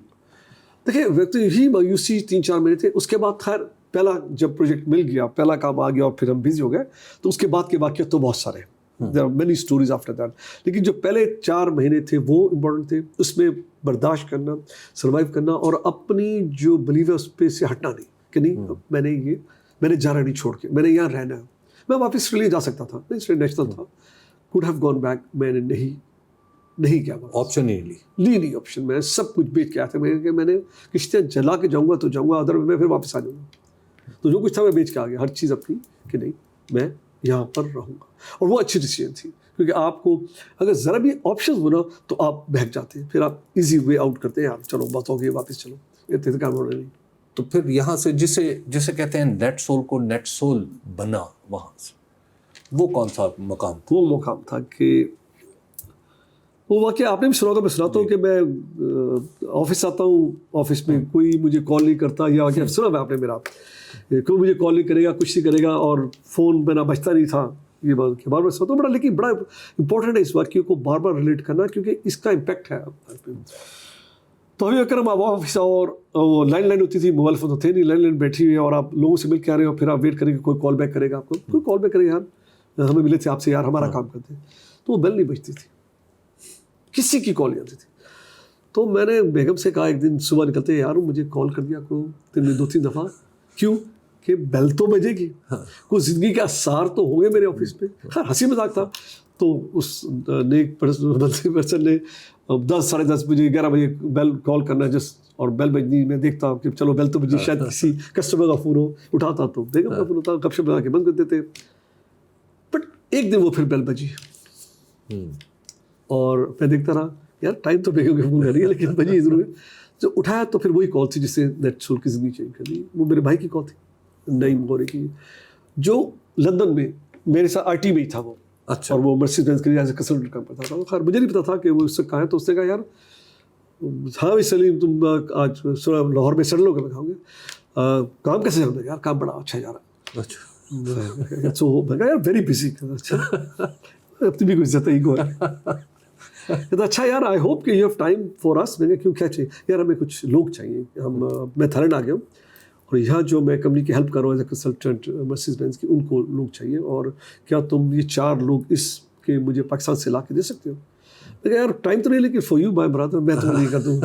دیکھیں وقت ہی مایوسی 3-4 مہینے تھے. اس کے بعد خیر پہلا جب پروجیکٹ مل گیا, پہلا کام آ گیا اور پھر ہم بزی ہو گئے, تو اس کے بعد کے واقعات تو بہت سارے, there are many stories after that. لیکن جو پہلے 4 مہینے تھے وہ امپورٹنٹ تھے, اس میں برداشت کرنا, سروائیو کرنا, اور اپنی جو بلیو ہے اس پہ سے ہٹنا نہیں کہ نہیں میں نے جانا نہیں چھوڑ کے, میں نے یہاں رہنا ہے. میں واپس آسٹریلیا جا سکتا تھا, انٹرنیشنل تھا, could have gone back, میں نے نہیں کیا, آپشن نہیں لی آپشن. میں سب کچھ بیچ کے آیا تھا, میں نے کشتیاں جلا کے جاؤں گا تو جاؤں گا, ادر میں پھر واپس آ جاؤں گا. تو جو کچھ تھا میں بیچ کے آ گیا, ہر چیز اپنی, کہ نہیں میں یہاں پر رہوں گا. اور وہ اچھی ڈیسیجن تھی, کیونکہ آپ کو اگر ذرا بھی آپشنز بنا تو آپ بہک جاتے ہیں, پھر آپ ایزی وے آؤٹ کرتے ہیں, آپ چلو بات ہو گئی واپس چلو, اتنے کام ہونا نہیں. تو پھر یہاں سے جسے کہتے ہیں نیٹ سول کو نیٹ سول بنا, وہاں سے وہ کون سا مقام تھا؟ وہ مقام تھا کہ وہ واقعہ آپ نے بھی سنا ہوگا, میں سناتا ہوں کہ میں آفس آتا ہوں, آفس میں کوئی مجھے کال نہیں کرتا, یا واقعہ سنا میں آپ نے میرا, کوئی مجھے کال نہیں کرے گا, کچھ نہیں کرے گا, اور فون میرا بجتا نہیں تھا. یہ بات بار سنتا ہوں بڑا, لیکن بڑا امپورٹنٹ ہے اس واقعے کو بار بار ریلیٹ کرنا, کیونکہ اس کا امپیکٹ ہے. تو ابھی اگر ہم آفس آؤ اور لائن ہوتی تھی, موبائل فون تو تھے نہیں, لائن بیٹھی ہوئی ہے, اور آپ لوگوں سے مل کے آ رہے ہو, پھر آپ ویٹ کریں گے کوئی کال بیک کرے گا آپ کو, کوئی کال بیک کرے گا, یار ہمیں ملے تھے آپ سے, یار ہمارا کام کرتے, تو وہ بیل نہیں بجتی تھی, کسی کی کال نہیں آتی تھی. تو میں نے بیگم سے کہا ایک دن صبح نکلتے, یار مجھے کال کر دیا کرو دن میں 2-3 دفعہ, کیوں کہ بیل تو بجے گی, کوئی زندگی کا اثار تو ہوں گے میرے آفس پہ. خیر ہنسی مذاق تھا. تو اس نیک پرسن نے 10-10:30 بجے 11 بجے بیل کال کرنا جسٹ, اور بیل بجنی میں دیکھتا ہوں کہ چلو بیل تو بجی, شاید کسی کسٹمر کا فون ہو, اٹھاتا تو بیگم کا فون ہوتا, گپ شپ لگا کے بند کر دیتے. بٹ ایک دن وہ پھر بیل بجی, اور میں دیکھتا رہا یار ٹائم تو بیگم کے فون کر رہی ہے لیکن بجی ضرور ہے. جو اٹھایا تو پھر وہی کال تھی جس سے نیٹ سول کی زندگی چینج کر دی. وہ میرے بھائی کی کال تھی, نعیم غوری کی, جو لندن میں میرے ساتھ RT میں ہی تھا وہ. اچھا. اور وہ مرسیڈیز بینز کے لیے ایز اے کنسلٹنٹ کام کرتا تھا. خیر مجھے نہیں پتا تھا کہ وہ اس سے کہاں ہے. تو اس نے کہا یار ہاں بھائی سلیم تم آج لاہور میں سیٹل ہو کے بتاؤں گے, کام کیسے چل رہا ہے؟ یار کام بڑا اچھا جا رہا ہے. اچھا سو میں کہا یار ویری بزی. اچھا اپنی بھی کوئی عزت ہے ایگو ہے. کہتا اچھا یار آئی ہوپ کہ یو ہیو ٹائم فار اس. میں نے کیوں کیا چاہیے؟ یار ہمیں کچھ لوگ چاہیے, میں تھائلینڈ آ گیا ہوں, اور یہاں جو میں کمپنی کی ہیلپ کر رہا ہوں as a consultant Mercedes Benz کی, ان کو لوگ چاہیے, اور کیا تم یہ 4 لوگ اس کے مجھے پاکستان سے لا کے دے سکتے ہو؟ میں کہا یار ٹائم تو نہیں, لیکن فار یو مائی برادر میں تمہیں نہیں کر دوں.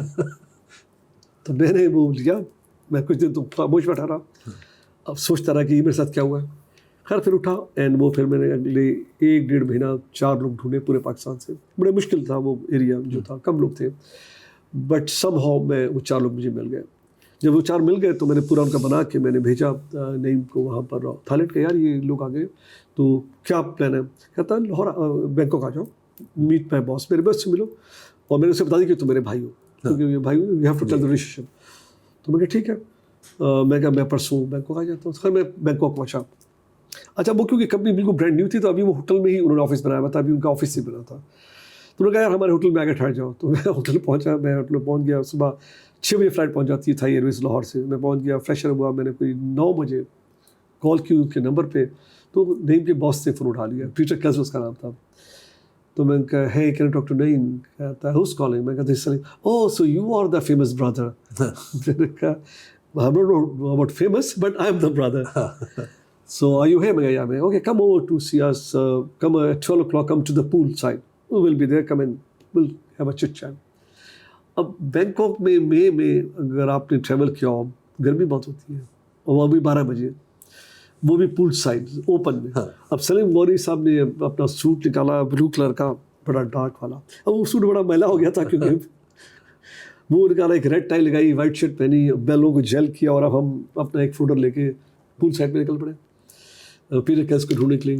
تو میں نے وہ لیا, میں کچھ دن تو خاموش بیٹھا رہا, اب سوچتا رہا کہ یہ میرے ساتھ کیا ہوا ہے. خیر پھر اٹھا, اینڈ وہ پھر میں نے اگلے 1-1.5 مہینہ 4 لوگ ڈھونڈے پورے پاکستان سے. بڑے مشکل تھا وہ ایریا جو تھا, کم لوگ تھے, بٹ سم ہاؤ میں وہ 4 لوگ مجھے مل گئے. جب وہ 4 مل گئے تو میں نے پورا ان کا بنا کے میں نے بھیجا نعیم کو وہاں پر تھائیلینڈ کا. یار یہ لوگ آ گئے تو کیا پلان ہے؟ کہتا لاہور بینکاک آ جاؤ, میٹ مائی باس, میرے باس سے ملو, اور میں نے اسے بتا دی کہ تم میرے بھائی ہو, کیونکہ یہ بھائی ہو, you have to tell the relationship. تو میں کہا ٹھیک ہے, میں کہا میں پرسوں بینکاک آ جاتا ہوں. خیر میں بینکاک پہنچا. اچھا وہ کیونکہ کمپنی بالکل برانڈ نیو تھی, تو ابھی وہ ہوٹل میں ہی انہوں نے آفس بنایا ہوا تھا, ابھی ان کا آفس ہی بنا تھا. تو انہوں نے کہا یار ہمارے ہوٹل میں آ کے ٹھہر جاؤ. تو میں ہوٹل پہنچا, میں ہوٹل پہنچ گیا. صبح 6 بجے فلائٹ پہنچ جاتی تھا ایئر ویز لاہور سے. میں پہنچ گیا, فریشر ہوا, میں نے کوئی 9 بجے کال کی ان کے نمبر پہ. تو نعیم کے باس نے فون اٹھا لیا, پیٹر کیلز اس کا نام تھا. تو میں نے کہا ہے کین ٹاک ٹو نعیم؟ کہتا ہے ہوز کالنگ؟ میں کہتا Salim. Oh so you are the famous brother. میں نے کہا I'm not about famous, but I'm the brother. So are you here? میں کہا میں okay, come over to see us. Come at 12 o'clock. Come to the pool side. We will be there. Come and we'll have a chit chat. اب Bangkok میں مئی میں اگر آپ نے travel کیا ہو, گرمی بہت ہوتی ہے, اور وہ بھی 12 بجے, وہ بھی پول سائڈ اوپن میں. اب سلیم غوری صاحب نے اپنا سوٹ نکالا بلو کلر کا بڑا ڈارک والا, اب وہ سوٹ بڑا میلا ہو گیا تھا کیونکہ وہ نکالا, ایک ریڈ ٹائی لگائی, وائٹ شرٹ پہنی, بیلوں کو جیل کیا, اور اب ہم اپنا ایک فوٹر لے کے پول سائڈ پہ نکل پڑے. پیٹر کیس کو ڈھونڈنے کے لیے,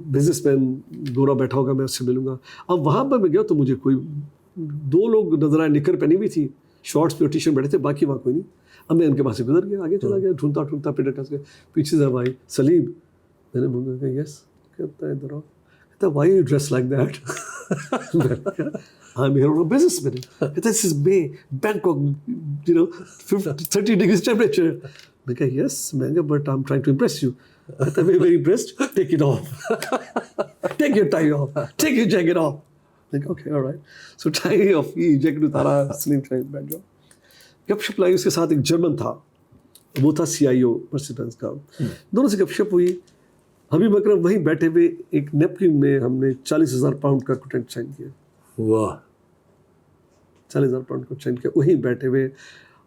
بزنس مین گورا بیٹھا ہوگا, میں اس سے ملوں گا. اب وہاں پر میں گیا تو مجھے کوئی 2 لوگ نظر آئے, نکر پہنی ہوئی تھی, شارٹس پہ ٹی شرٹ بیٹھے تھے, باقی وہاں کوئی نہیں. اب میں ان کے پاس سے گزر گیا, آگے چلا گیا, ڈھونڈتا پیٹر کیس کے پیچھے سے بھائی سلیم. میں نے بولا کہ یس. کہتا ہے ادھر آؤ. کہتا why you dress like that. I'm here on a business meeting. This is May, Bangkok, 30 degrees temperature. میں کہا yes, میں کہا but I'm trying to impress you. کہتا ہے very impressed. Take it off. Take your tie off. Take your jacket off. میں کہا okay, all right. So tie off, یہ jacket اتارا, سلیم ٹرائی بیٹھ جاؤ. گپ شپ لائی, اس کے ساتھ ایک جرمن تھا, وہ تھا CIO مرسیڈیز بینز کا. دونوں سے گپ شپ ہوئی. حبیب اکرم وہیں بیٹھے ہوئے ایک نیپکن میں ہم نے 40,000 پاؤنڈ کا کنٹریکٹ سائن کیا. واہ, 40,000 پاؤنڈ کا سائن کیا, وہیں بیٹھے ہوئے.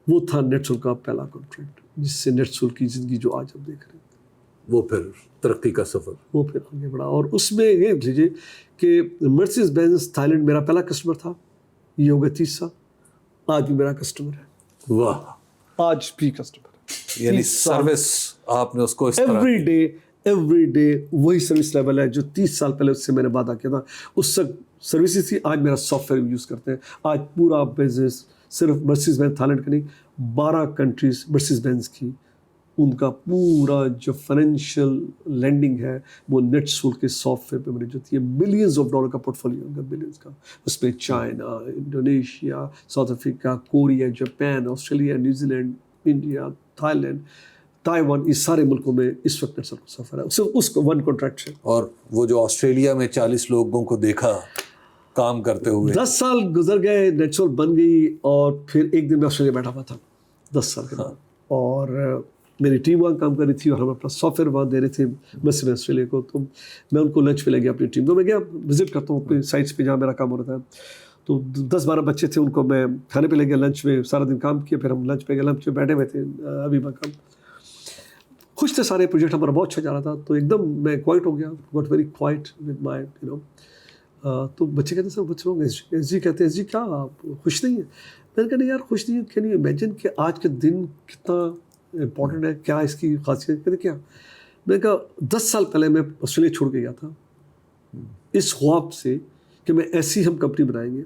وہ تھا نیٹسول کا پہلا کنٹریکٹ, جس سے نیٹسول کی زندگی جو آج ہم دیکھ رہے ہیں, وہ پھر ترقی کا سفر, وہ پھر آگے بڑھا. اور اس میں یہ لیجیے کہ مرسیڈیز بینز تھائی لینڈ میرا پہلا کسٹمر تھا, یہ ہو گیا 30 سال. آج بھی میرا کسٹمر ہے. واہ, آج بھی کسٹمر ہے. یعنی سروس آپ نے اس کو اس طرح ایوری ڈے وہی سروس لیول ہے جو 30 سال پہلے اس سے میں نے وعدہ کیا تھا. اس وقت سروسز تھی, آج میرا سافٹ ویئر یوز کرتے ہیں. آج پورا بزنس صرف مرسیڈیز بینز تھائی لینڈ کا نہیں, 12 کنٹریز مرسیڈیز بینز کی, ان کا پورا جو فائنینشیل لینڈنگ ہے وہ نیٹسول کے سافٹ ویئر پہ مینیج ہوتی ہے. بلینز آف ڈالر کا پورٹ فولیو ان کا, بلینز کا. اس میں China, Indonesia, South Africa, Korea, Japan, Australia, New Zealand, India, Thailand, Taiwan, اس سارے ملکوں میں اس وقت نیٹسول کا سفر ہے, صرف اس کو 1 کنٹریکٹ ہے. اور وہ جو آسٹریلیا میں 40 لوگوں کو دیکھا کام کرتے ہوئے, 10 سال گزر گئے, نیٹسول بن گئی, اور پھر ایک دن میں آسٹریلیا بیٹھا ہوا تھا 10 سال کے بعد, اور میری ٹیم وہاں کام کر رہی تھی, اور ہم اپنا سافٹ ویئر وہاں دے رہے تھے مسجد آسٹریلیا کو. تو میں ان کو لنچ پہ لے گیا اپنی ٹیم, تو میں گیا وزٹ کرتا ہوں اپنے سائٹس پہ جہاں میرا کام ہو رہا تھا. تو 10-12 بچے تھے, ان کو میں کھانے پہ لے گیا, لنچ میں سارا دن کام کیا. پھر ہم لنچ پہ گئے, لنچ پہ بیٹھے ہوئے تھے, ابھی کام خوش تھے سارے, پروجیکٹ ہمارا بہت اچھا جا رہا تھا. تو ایک دم میں کوائٹ ہو گیا, got very quite with my تو بچے کہتے ہیں سر بچے لوگ ایس جی کہتے ہیں, ایس جی کیا آپ خوش نہیں ہیں؟ میں نے کہا نہیں یار خوش نہیں ہے. کین یو امیجن کہ آج کے دن کتنا امپورٹنٹ ہے, کیا اس کی خاصیت. کہتے کیا؟ میں نے کہا 10 سال پہلے میں آسٹریلیا چھوڑ کے گیا تھا اس خواب سے کہ میں ایسی ہم کمپنی بنائیں گے,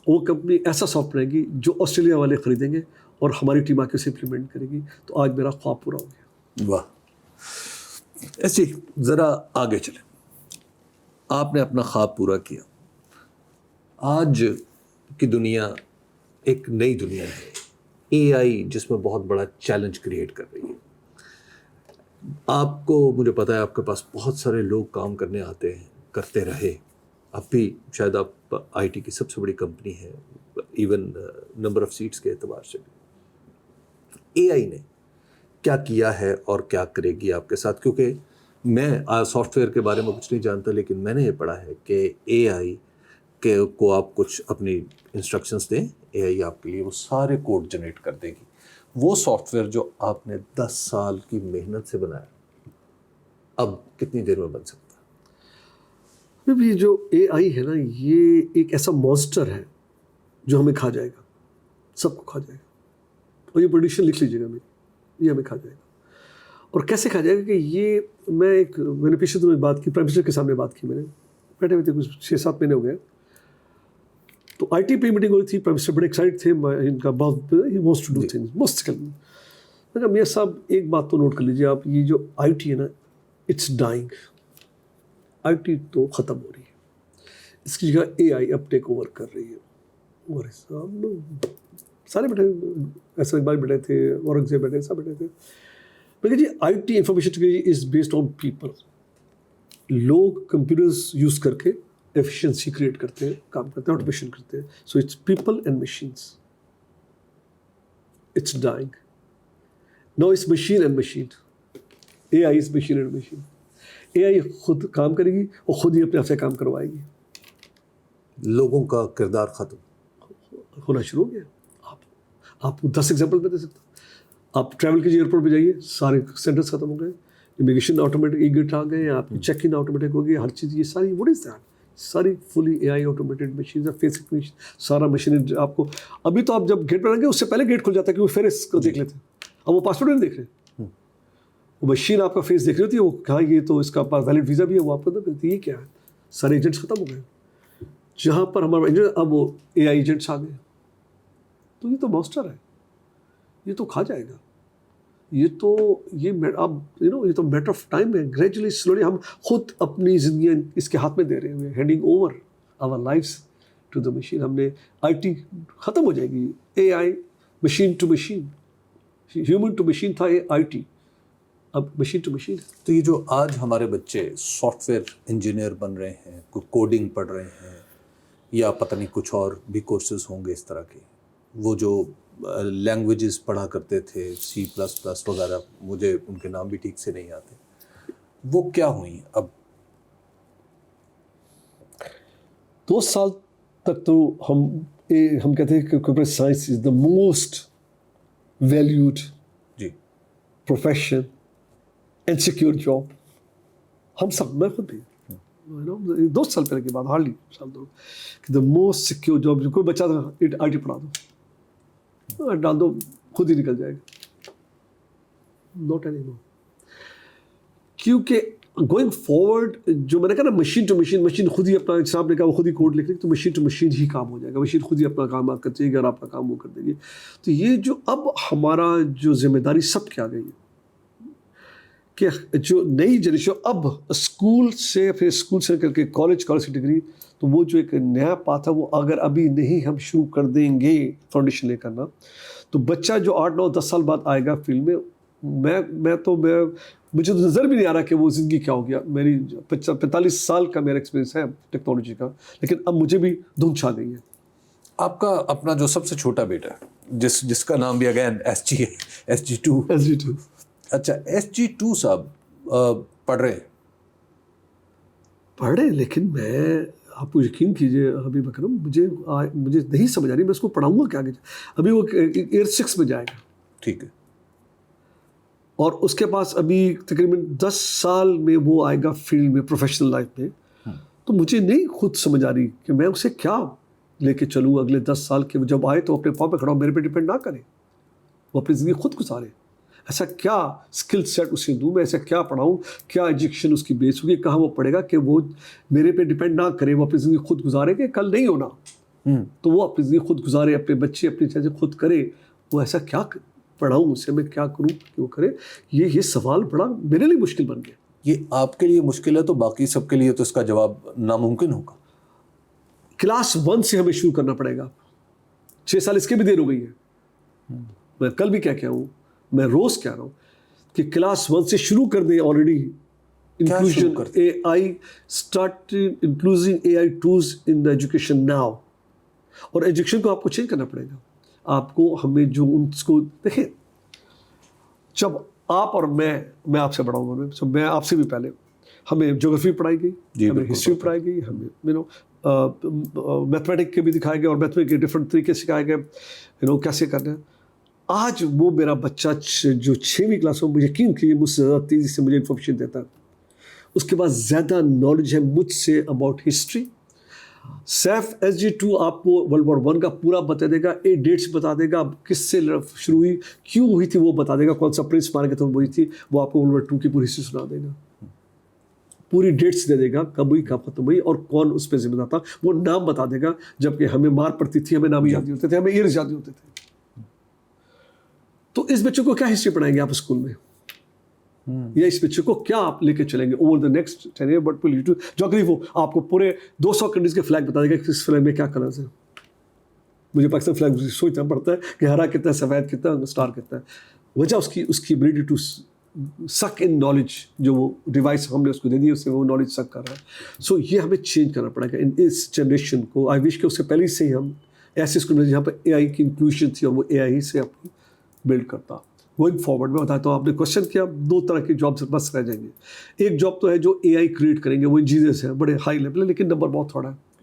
وہ کمپنی ایسا سافٹ بنائے گی جو آسٹریلیا والے خریدیں گے, اور ہماری ٹیم آ کے اسے امپلیمنٹ کرے گی. تو آج میرا خواب پورا ہو گیا. واہ. ایسے ذرا آگے چلیں, آپ نے اپنا خواب پورا کیا. آج کی دنیا ایک نئی دنیا ہے, AI جس میں بہت بڑا چیلنج کریٹ کر رہی ہے. آپ کو, مجھے پتا ہے آپ کے پاس بہت سارے لوگ کام کرنے آتے ہیں, کرتے رہے. اب بھی شاید آپ IT کی سب سے بڑی کمپنی ہے, ایون نمبر آف سیٹس کے اعتبار سے بھی. AI نے کیا کیا ہے اور کیا کرے گی آپ کے ساتھ؟ کیونکہ میں سافٹ ویئر کے بارے میں کچھ نہیں جانتا, لیکن میں نے یہ پڑھا ہے کہ AI کے کو آپ کچھ اپنی انسٹرکشنز دیں, AI آپ کے لیے وہ سارے کوڈ جنریٹ کر دے گی. وہ سافٹ ویئر جو آپ نے 10 سال کی محنت سے بنایا, اب کتنی دیر میں بن سکتا ہے؟ ابھی جو AI ہے نا, یہ ایک ایسا مانسٹر ہے جو ہمیں کھا جائے گا, سب کو کھا جائے گا. اور یہ پریڈکشن لکھ لیجیے گا, یہ ہمیں کھا جائے گا. اور کیسے کھا جائے گا کہ یہ میں نے پچھلے دنوں بات کی, پرائم منسٹر کے سامنے بات کی, میں نے بیٹھے ہوئے تھے, کچھ 6-7 مہینے ہو گئے. تو IT پہ میٹنگ ہو رہی تھی, پرائم منسٹر بڑے ایکسائٹ تھے, ان کا بہت ہی wants to do things most. میں کہا میاں صاحب ایک بات تو نوٹ کر لیجیے آپ, یہ جو IT ہے نا, اٹس ڈائنگ. IT تو ختم ہو رہی ہے, اس کی جگہ AI اب ٹیک اوور کر رہی ہے. اور سارے بیٹھے, ایسا اقبال بیٹھے تھے, اورنگزیب بیٹھے, سب بیٹھے تھے. لیکن جی IT information technology is based on people. لوگ کمپیوٹرز یوز کر کے ایفیشنسی کریٹ کرتے ہیں, کام کرتے ہیں, آٹومیشن کرتے ہیں. So it's people and machines. It's dying. No it's machine and machine. AI is machine and machine. AI خود کام کرے گی اور خود ہی اپنے آپ سے کام کروائے گی. لوگوں کا کردار ختم ہونا شروع ہو گیا. آپ 10 ایگزامپل میں دے سکتا ہوں. آپ ٹریول کیجیے ایئرپورٹ پہ جائیے, سارے سینٹرز ختم ہو گئے, امیگریشن آٹومیٹک ای گیٹ آ گئے, آپ کی چیک ان آٹومیٹک ہو گئی, ہر چیز یہ ساری وٹ از دیٹ, ساری فلی اے آئی آٹومیٹڈ مشین, فیس ریکگنیشن سارا مشین آپ کو. ابھی تو آپ جب گیٹ پہ آئیں گے اس سے پہلے گیٹ کھل جاتا ہے کہ وہ فیس کو دیکھ لیتے ہیں, اب وہ پاسپورٹ نہیں دیکھ رہے, وہ مشین آپ کا فیس دیکھ رہی ہوتی ہے, وہ کہاں یہ تو اس کا پاس ویلڈ ویزا بھی ہے, وہ آپ کو دیکھتی ہے, یہ کیا ہے, سارے ایجنٹس ختم ہو گئے. جہاں پر ہمارا ایجنٹ, اب وہ اے آئی ایجنٹس آ گئے, تو یہ تو ماسٹر ہے, یہ تو کھا جائے گا, یہ تو یہ اب یہ تو میٹر آف ٹائم ہے. گریجولی سلولی ہم خود اپنی زندگیاں اس کے ہاتھ میں دے رہے ہوئے, handing over our lives to the machine. ہم نے آئی ٹی ختم ہو جائے گی, AI machine to machine, human to machine تھا آئی ٹی, اب مشین ٹو مشین. تو یہ جو آج ہمارے بچے سافٹ ویئر انجینئر بن رہے ہیں, کوئی کوڈنگ پڑھ رہے ہیں, یا پتہ نہیں کچھ اور بھی کورسز ہوں گے اس طرح کے, وہ جو لینگویجز پڑھا کرتے تھے C++ وغیرہ, مجھے ان کے نام بھی ٹھیک سے نہیں آتے, وہ کیا ہوئیں اب؟ 2 سال تک تو ہم کہتے ہیں کہ computer science is the most valued جی پروفیشن اینڈ سیکیور جاب. ہم سب, میں خود بھی 2 سال پہلے کی بات, ہارڈلی سال 2, کہ دا موسٹ سیکیور جاب. کوئی بچہ آئی ٹی پڑھا دو, ڈال دو, خود ہی نکل جائے گا. ناٹ اینی مور, کیونکہ گوئنگ فارورڈ جو میں نے کہا نا مشین ٹو مشین, مشین خود ہی اپنا, صاحب نے کہا وہ خود ہی کوڈ لکھ لے, تو مشین ٹو مشین ہی کام ہو جائے گا, مشین خود ہی اپنا کام کر دے گی اور آپ کا کام وہ کر دے گی. تو یہ جو اب ہمارا جو ذمہ داری سب کی آ گئی ہے کہ جو نئی جنریشن اب اسکول سے, پھر اسکول سے کر کے کالج کی ڈگری, تو وہ جو ایک نیا پاتھ ہے وہ اگر ابھی نہیں ہم شروع کر دیں گے فاؤنڈیشن لے کرنا, تو بچہ جو 8 9 10 سال بعد آئے گا فیلڈ میں, مجھے تو نظر بھی نہیں آ رہا کہ وہ زندگی کیا ہو گیا. میری 45 سال کا میرا ایکسپیرینس ہے ٹیکنالوجی کا, لیکن اب مجھے بھی دھند چھا گئی ہے. آپ کا اپنا جو سب سے چھوٹا بیٹا ہے, جس کا نام بھی اگین SG2. اچھا, SG2 صاحب پڑھ رہے پڑھے, لیکن میں آپ کو یقین کیجیے حبیب اکرم, مجھے نہیں سمجھ آ رہی میں اس کو پڑھاؤں گا کیا آگے. ابھی وہ ایئر 6 میں جائے گا, ٹھیک ہے, اور اس کے پاس ابھی تقریباً 10 سال میں وہ آئے گا فیلڈ میں, پروفیشنل لائف میں. تو مجھے نہیں خود سمجھ آ رہی کہ میں اسے کیا لے کے چلوں اگلے 10 سال کے. جب آئے تو اپنے پاؤں پہ کھڑا ہو, میرے پہ ڈپینڈ نہ کرے, وہ اپنی زندگی خود گزارے. ایسا کیا اسکل سیٹ اسے دوں میں, ایسا کیا پڑھاؤں, کیا ایجوکیشن اس کی بیس ہوگی, کہاں وہ پڑھے گا کہ وہ میرے پہ ڈپینڈ نہ کرے, وہ اپنی زندگی خود گزارے کہ کل نہیں ہونا, تو وہ اپنی زندگی خود گزارے, اپنے بچے اپنی چیزیں خود کرے. وہ ایسا کیا پڑھاؤں اسے, میں کیا کروں کہ وہ کرے. یہ سوال بڑا میرے لیے مشکل بن گیا. یہ آپ کے لیے مشکل ہے, تو باقی سب کے لیے تو اس کا جواب ناممکن ہوگا. کلاس 1 سے ہمیں شروع کرنا پڑے گا. 6 سال اس کے بھی دیر ہو گئی ہے. میں کل بھی کیا ہوں, میں روز کہہ رہا ہوں کہ کلاس 1 سے شروع کر دیں. Already inclusion a I, start enclosing a I tools in the education now. اور ایجوکیشن کو آپ کو چینج کرنا پڑے گا. آپ کو ہمیں جو ان کو دیکھیں, جب آپ اور میں آپ سے بڑا ہوں, میں آپ سے بھی پہلے, ہمیں جغرافی پڑھائی گئی, ہمیں ہسٹری پڑھائی گئی, ہمیں میتھمیٹک کے بھی دکھائے گئے, اور میتھمیٹک کے ڈفرینٹ طریقے سکھائے گئے کیسے کرنا ہے. آج وہ میرا بچہ جو 6ویں کلاس میں, مجھے یقین کیجیے مجھ سے زیادہ تیزی سے مجھے انفارمیشن دیتا ہے. اس کے پاس زیادہ نالج ہے مجھ سے اباؤٹ ہسٹری. سیف SG2 آپ کو ورلڈ وار 1 کا پورا بتا دے گا, ڈیٹس بتا دے گا, کس سے شروع ہوئی, کیوں ہوئی تھی وہ بتا دے گا, کون سا پرنس مارے گئے تھے وہ ہوئی تھی, وہ آپ کو ورلڈ وار 2 کی پوری ہسٹری سنا دے گا, پوری ڈیٹس دے دے گا, کب ہوئی کب ختم ہوئی, اور کون اس پہ ذمہ دار تھا, وہ نام بتا دے گا. جبکہ ہمیں مار پڑتی تھی, ہمیں نام یاد نہیں ہوتے تھے, ہمیں ایئرز یاد نہیں ہوتے تھے. تو اس بچوں کو کیا ہسٹری پڑھائیں گے آپ اسکول میں, یا اس بچے کو کیا آپ لے کے چلیں گے over the next 10 year. But geography وہ آپ کو پورے 200 کنٹریز کے فلیگ بتا دے گا کہ اس فلیگ میں کیا کلرز ہیں. مجھے پاکستان فلیگ سوچنا پڑتا ہے کہ ہرا کتنا ہے, سفید کتنا ہے, اسٹار کتنا ہے. وجہ اس کی ایبلٹی ٹو سک ان نالج, جو وہ ڈیوائس ہم نے اس کو دے دی, اس سے وہ نالج سک کر رہا ہے. سو یہ ہمیں چینج کرنا پڑے گا ان اس جنریشن کو. آئی وش کہ اس سے پہلے سے ہی ہم ایسے اسکول میں جہاں پہ اے آئی کی انکلوژن تھی, اور وہ اے آئی سے اپنی بلڈ کرتا. گوئنگ فارورڈ میں بتاتا ہوں, آپ نے کوشچن کیا, 2 طرح کی جابس بس رہ جائیں گے. ایک جاب تو ہے جو اے آئی کریٹ کریں گے, وہ انجینئرس ہیں, بڑے ہائی لیول ہے, لیکن نمبر بہت تھوڑا ہے,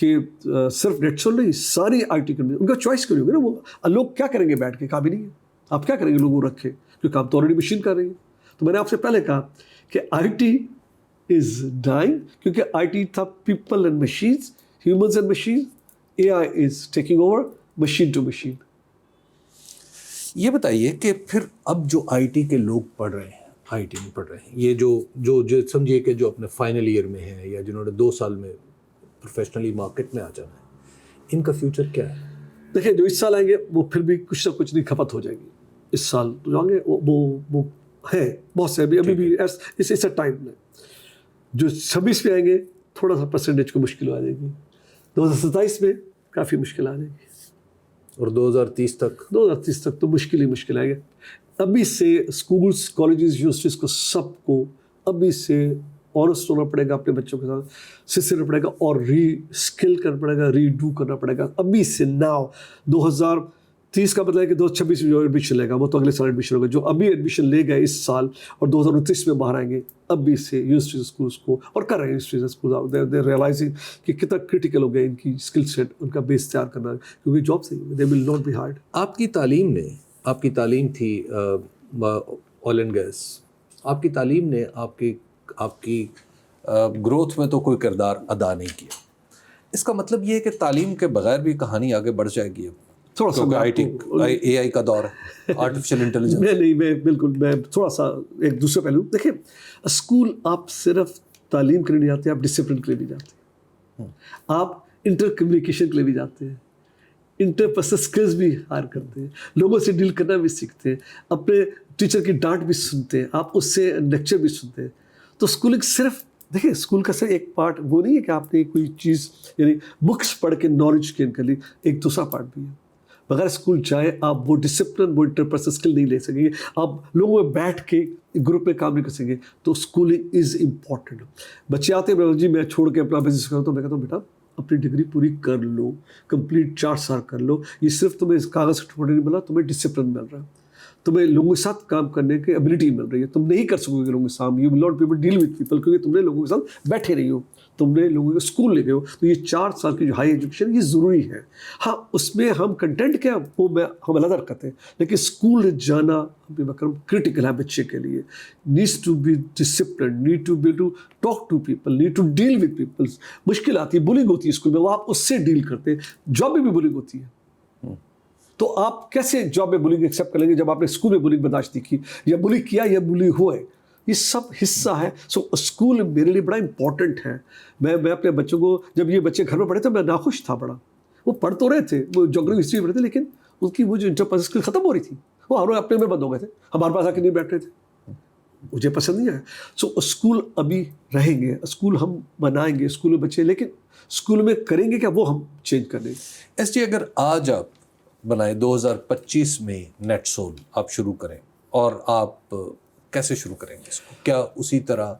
کہ صرف نیٹسول نہیں, ساری آئی ٹی کمپنی, ان کا چوائس کیوں نہیں ہوگی نا, وہ لوگ کیا کریں گے بیٹھ کے, کام ہی نہیں ہے, آپ کیا کریں گے لوگوں رکھ کے, کیونکہ کام تو آلریڈی مشین کر رہی ہے. تو میں نے آپ سے پہلے کہا کہ آئی ٹی از ڈائنگ, کیونکہ آئی ٹی تھا people and machines, humans and machine, A I is taking over machine to machine. یہ بتائیے کہ پھر اب جو آئی ٹی کے لوگ پڑھ رہے ہیں, آئی ٹی میں پڑھ رہے ہیں, یہ جو سمجھیے کہ جو اپنے فائنل ایئر میں ہیں یا جنہوں نے 2 سال میں پروفیشنلی مارکیٹ میں آ جانا ہے, ان کا فیوچر کیا ہے؟ دیکھیں جو اس سال آئیں گے وہ پھر بھی کچھ نہ کچھ نہیں کھپت ہو جائے گی. اس سال جو آئیں گے وہ ہے بہت سے, ابھی بھی اس ٹائم میں. جو 26 میں آئیں گے تھوڑا سا پرسنٹیج کو مشکل آ جائے گی, 2027 میں کافی مشکل آ جائے گی, اور 2030 تک تو مشکل ہی مشکل آئے گا. ابھی سے اسکولس, کالجز, یونیورسٹیز کو سب کو ابھی سے آنسٹ ہونا پڑے گا, اپنے بچوں کے ساتھ سنسیئر پڑے گا, اور ری اسکل کرنا پڑے گا, ری ڈو کرنا پڑے گا ابھی سے. ناؤ 2030 کا مطلب ہے کہ 2026 میں جو ایڈمیشن لے گا وہ تو اگلے سال ایڈمیشن ہوگا. جو ابھی ایڈمیشن لے گئے اس سال اور 2029 میں باہر آئیں گے, ابھی سے یونیورسٹیز اسکولس کو, اور کر رہے ہیں یونیورسٹیز اسکول, دے ریئلائزنگ کہ کتنا کرٹیکل ہو گیا ان کی اسکل سیٹ, ان کا بیس تیار کرنا, کیونکہ جاب سے دے ول ناٹ بی ہارڈ. آپ کی تعلیم تھی آئل اینڈ گیس, آپ کی تعلیم نے آپ کی گروتھ میں تو کوئی کردار ادا نہیں کیا. اس کا مطلب یہ ہے کہ تعلیم کے بغیر بھی کہانی آگے بڑھ جائے گی اب, تھوڑا سا اے آئی کا دور ہے, آرٹیفیشیل انٹیلیجنس. میں بالکل میں تھوڑا سا ایک دوسرے پہلو. دیکھیں اسکول آپ صرف تعلیم کے لیے نہیں جاتے, آپ ڈسپلن کے لیے بھی جاتے ہیں, آپ انٹر کمیونیکیشن کے لیے بھی جاتے ہیں, انٹر پرسنل اسکلز بھی ہائر کرتے ہیں, لوگوں سے ڈیل کرنا بھی سیکھتے ہیں, اپنے ٹیچر کی ڈانٹ بھی سنتے ہیں, آپ اس سے لیکچر بھی سنتے ہیں. تو اسکولنگ صرف دیکھیں اسکول کا صرف ایک پارٹ وہ نہیں ہے کہ آپ نے کوئی چیز یعنی بکس پڑھ کے نالج گین کر لی, ایک دوسرا پارٹ بھی ہے. بغیر اسکول جائے آپ وہ ڈسپلن, وہ انٹرپرسنل اسکل نہیں لے سکیں گے, آپ لوگوں میں بیٹھ کے گروپ میں کام نہیں کر سکیں گے. تو اسکولنگ از امپورٹنٹ. بچے آتے ہیں جی میں چھوڑ کے اپنا بزنس کرتا ہوں, تو میں کہتا ہوں بیٹا اپنی ڈگری پوری کر لو, کمپلیٹ 4 سال کر لو. یہ صرف تمہیں اس کاغذ کا ٹکڑا نہیں ملا, تمہیں ڈسپلن مل رہا ہے, تمہیں لوگوں کے ساتھ کام کرنے کی ایبلٹی مل رہی ہے. تم نہیں کر سکو گے لوگوں کے سامنے, you will not be able deal with people, کیونکہ تم نے لوگوں کے ساتھ بیٹھے نہیں ہو, تم نے لوگوں کے اسکول لے گئے ہو. تو یہ 4 سال کی جو ہائی ایجوکیشن یہ ضروری ہے. ہاں اس میں ہم کنٹینٹ کیا وہ ہم علیحدہ کرتے ہیں, لیکن اسکول جانا ابھی بکرم کرٹیکل ہے بچے کے لیے. Needs to be discipline, need to be to talk to people, need to deal with people. مشکل آتی ہے, بولنگ ہوتی ہے اسکول میں, وہ آپ اس سے ڈیل کرتے ہیں. جاب میں بھی بولنگ ہوتی ہے, تو آپ کیسے جاب میں بولنگ ایکسیپٹ کر لیں گے جب آپ نے اسکول میں بولنگ برداشت نہیں کی, یا بلی کیا یا بلی ہوئے. یہ سب حصہ ہے. سو اسکول میرے لیے بڑا امپورٹنٹ ہے. میں اپنے بچوں کو, جب یہ بچے گھر میں پڑھے تھے میں ناخوش تھا بڑا. وہ پڑھ تو رہے تھے, وہ جیوگرافی ہسٹری پڑھتے تھے, لیکن ان کی وہ جو انٹرپرسنل اسکل ختم ہو رہی تھی, وہ ہم لوگ اپنے میں بند ہو گئے تھے, ہمارے پاس آ کے نہیں بیٹھ رہے تھے, مجھے پسند نہیں آیا. سو اسکول ابھی رہیں گے, اسکول ہم بنائیں گے, اسکول میں بچے, لیکن اسکول میں کریں گے کیا وہ ہم چینج کر دیں گے. ایس جی اگر آج آپ بنائیں 2025 میں نیٹ سول آپ شروع کریں, اور آپ کیسے شروع کریں گے اس کو؟ کیا اسی طرح,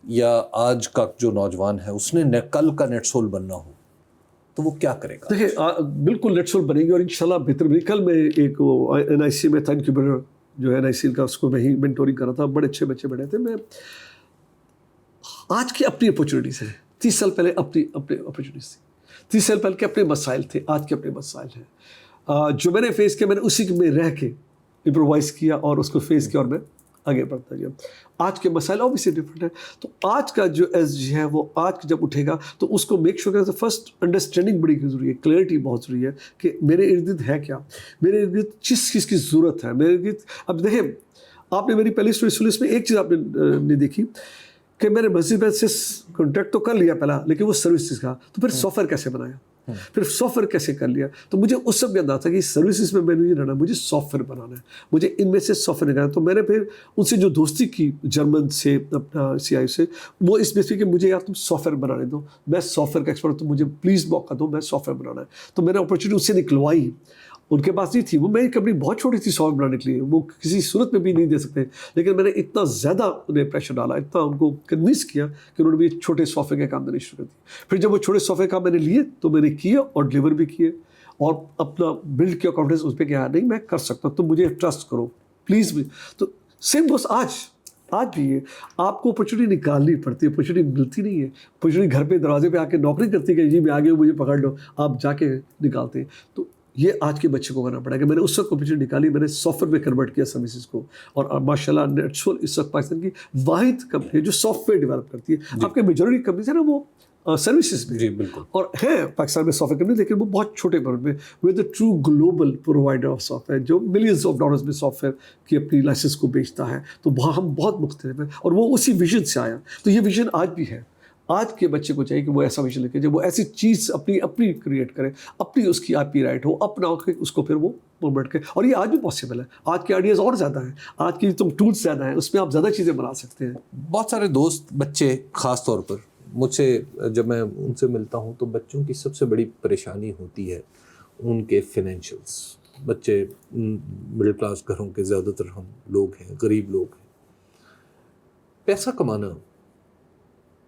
یا آج کا جو نوجوان ہے اس نے کل کا نیٹ سول بننا ہو تو وہ کیا کرے گا؟ دیکھیں بالکل نیٹ سول بنے گی, اور انشاءاللہ بہتر بنے گی. کل میں ایک NIC میں تھا, انکیوبیٹر جو ہے NIC کا, اس کو میں ہی مینٹورنگ کر رہا تھا. بڑے اچھے بچے بیٹھے تھے. میں آج کی اپنی اپرچونیٹیز ہیں, 30 سال پہلے اپنی اپرچونیٹیز تھی, 30 سال پہلے کے اپنے مسائل تھے, آج کے اپنے مسائل ہیں. جو میں نے فیس کیا میں نے اسی میں رہ کے امپرووائز کیا اور اس کو فیس کیا, اور میں آگے بڑھتا گیا. آج کے مسائل اوبیسلی ڈفرینٹ ہے. تو آج کا جو SG ہے وہ آج جب اٹھے گا تو اس کو میک شیور کرنا, فرسٹ انڈرسٹینڈنگ بڑی ضروری ہے, کلیئرٹی بہت ضروری ہے کہ میرے ارد گرد ہے کیا, میرے ارد گرد کس چیز کی ضرورت ہے, میرے ارد گرد. اب دیکھیں آپ نے میری پہلی اسٹوری سنی, اس میں ایک چیز آپ نے دیکھی کہ میں نے مسجد میں سے کانٹیکٹ تو کر لیا پہلا, لیکن وہ سروسز کا, تو پھر سافٹ ویئر کیسے بنایا, پھر سافٹ ویئر کیسے کر لیا. تو مجھے اس سب میں اندازہ تھا کہ سروسز میں نہیں رہنا, مجھے سافٹ ویئر بنانا ہے, مجھے ان میں سے سافٹ ویئر نکالنا. تو میں نے پھر ان سے جو دوستی کی جرمن سے, اپنا CI سے, وہ اس بیس پہ کہ مجھے یار تم سافٹ ویئر بنانے دو, میں سافٹ ویئر کا ایکسپرٹ ہوں, تو مجھے پلیز موقع دو, میں سافٹ ویئر بنانا ہے. تو میں نے اپرچونیٹی اس سے نکلوائی, ان کے پاس نہیں تھی. وہ میری کمپنی بہت چھوٹی تھی سافٹ بنانے کے لیے, وہ کسی صورت میں بھی نہیں دے سکتے, لیکن میں نے اتنا زیادہ انہیں پریشر ڈالا, اتنا ان کو کنوینس کیا کہ انہوں نے بھی چھوٹے سافٹ ویئر کے کام دینے شروع کر دی. پھر جب وہ چھوٹے سافٹ ویئر کام میں نے لیے تو میں نے کیا اور ڈلیور بھی کیے, اور اپنا بلڈ کیا کانفیڈنس اس پہ, کیا نہیں میں کر سکتا ہوں, تو مجھے ٹرسٹ کرو پلیز بھی. تو سیم بس آج آج بھی ہے. آپ کو اپرچونیٹی نکالنی پڑتی ہے, اپرچونیٹی ملتی نہیں ہے. اپرچونیٹی گھر پہ دروازے پہ آ کے نوکری کرتی ہے کہ جی میں آگے ہوں مجھے پکڑ لو, آپ جا کے نکالتے ہیں. تو یہ آج کے بچے کو کرنا پڑا کہ میں نے اس وقت اپرچونیٹی نکالی, میں نے سافٹ ویئر میں کنورٹ کیا سروسز کو, اور ماشاء اللہ نیٹسول اس وقت پاکستان کی واحد کمپنی ہے جو سافٹ ویئر ڈیولپ کرتی ہے. آپ کے میجورٹی کمپنیز ہیں نا وہ سروسز میں, جی بالکل, اور ہے پاکستان میں سافٹ ویئر کمپنی, لیکن وہ بہت چھوٹے پر میں. We are the true global provider of software جو ملینز آف ڈالرز میں سافٹ ویئر کی اپنی لائسنس کو بیچتا ہے. تو ہم بہت مختلف ہیں, اور وہ اسی ویژن سے آیا. تو یہ ویژن آج بھی ہے. آج کے بچے کو چاہیے کہ وہ ایسا ویژن لے کے جب وہ ایسی چیز اپنی کریٹ کرے, اپنی اس کی IP رائٹ ہو, اپنا اس کو پھر وہ موومنٹ کرے. اور یہ آج بھی پاسبل ہے. آج کے آئیڈیاز اور زیادہ ہیں, آج کی تم ٹولس زیادہ ہیں, اس میں آپ زیادہ چیزیں بنا سکتے ہیں. بہت سارے دوست بچے خاص طور پر مجھ سے جب میں ان سے ملتا ہوں تو بچوں کی سب سے بڑی پریشانی ہوتی ہے ان کے فائنینشیلس. بچے مڈل کلاس گھروں کے زیادہ تر ہم لوگ ہیں, غریب لوگ ہیں. پیسہ کمانا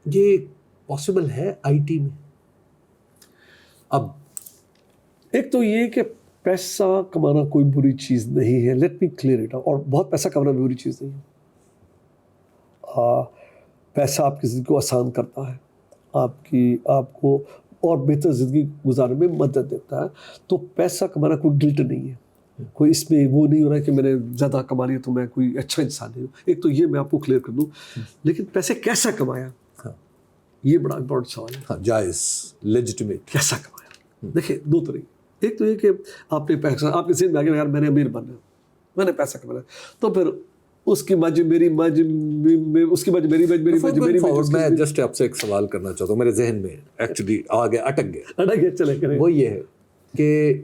یہ پاسبل ہے IT میں؟ اب ایک تو یہ کہ پیسہ کمانا کوئی بری چیز نہیں ہے, لیٹ می کلیئر اٹ. اور بہت پیسہ کمانا بھی بری چیز نہیں ہے. پیسہ آپ کی زندگی کو آسان کرتا ہے, آپ کو اور بہتر زندگی گزارنے میں مدد دیتا ہے. تو پیسہ کمانا کوئی گلٹ نہیں ہے, کوئی اس میں وہ نہیں ہو رہا ہے کہ میں نے زیادہ کما لیا تو میں کوئی اچھا انسان نہیں ہوں. ایک تو یہ میں آپ کو کلیئر کر دوں. لیکن پیسے کیسا کمایا, یہ بڑا امپورٹنٹ سوال ہے. جائز, لیجٹمیٹ, کیسا کمایا؟ دیکھیں دو طریقے. ایک تو یہ کہ آپ نے پیسہ, آپ کے ذہن میں آ گیا یار میں نے امیر بننا ہے, میں نے پیسہ کمایا, تو پھر اس کی مجھ میری مجھ اس کی مجھ میری مجھ میری مجھ میری مجھ. میں جسٹ آپ سے ایک سوال کرنا چاہتا ہوں, میرے ذہن میں ایکچولی آگے اٹک گیا. چلے کریں. وہ یہ ہے کہ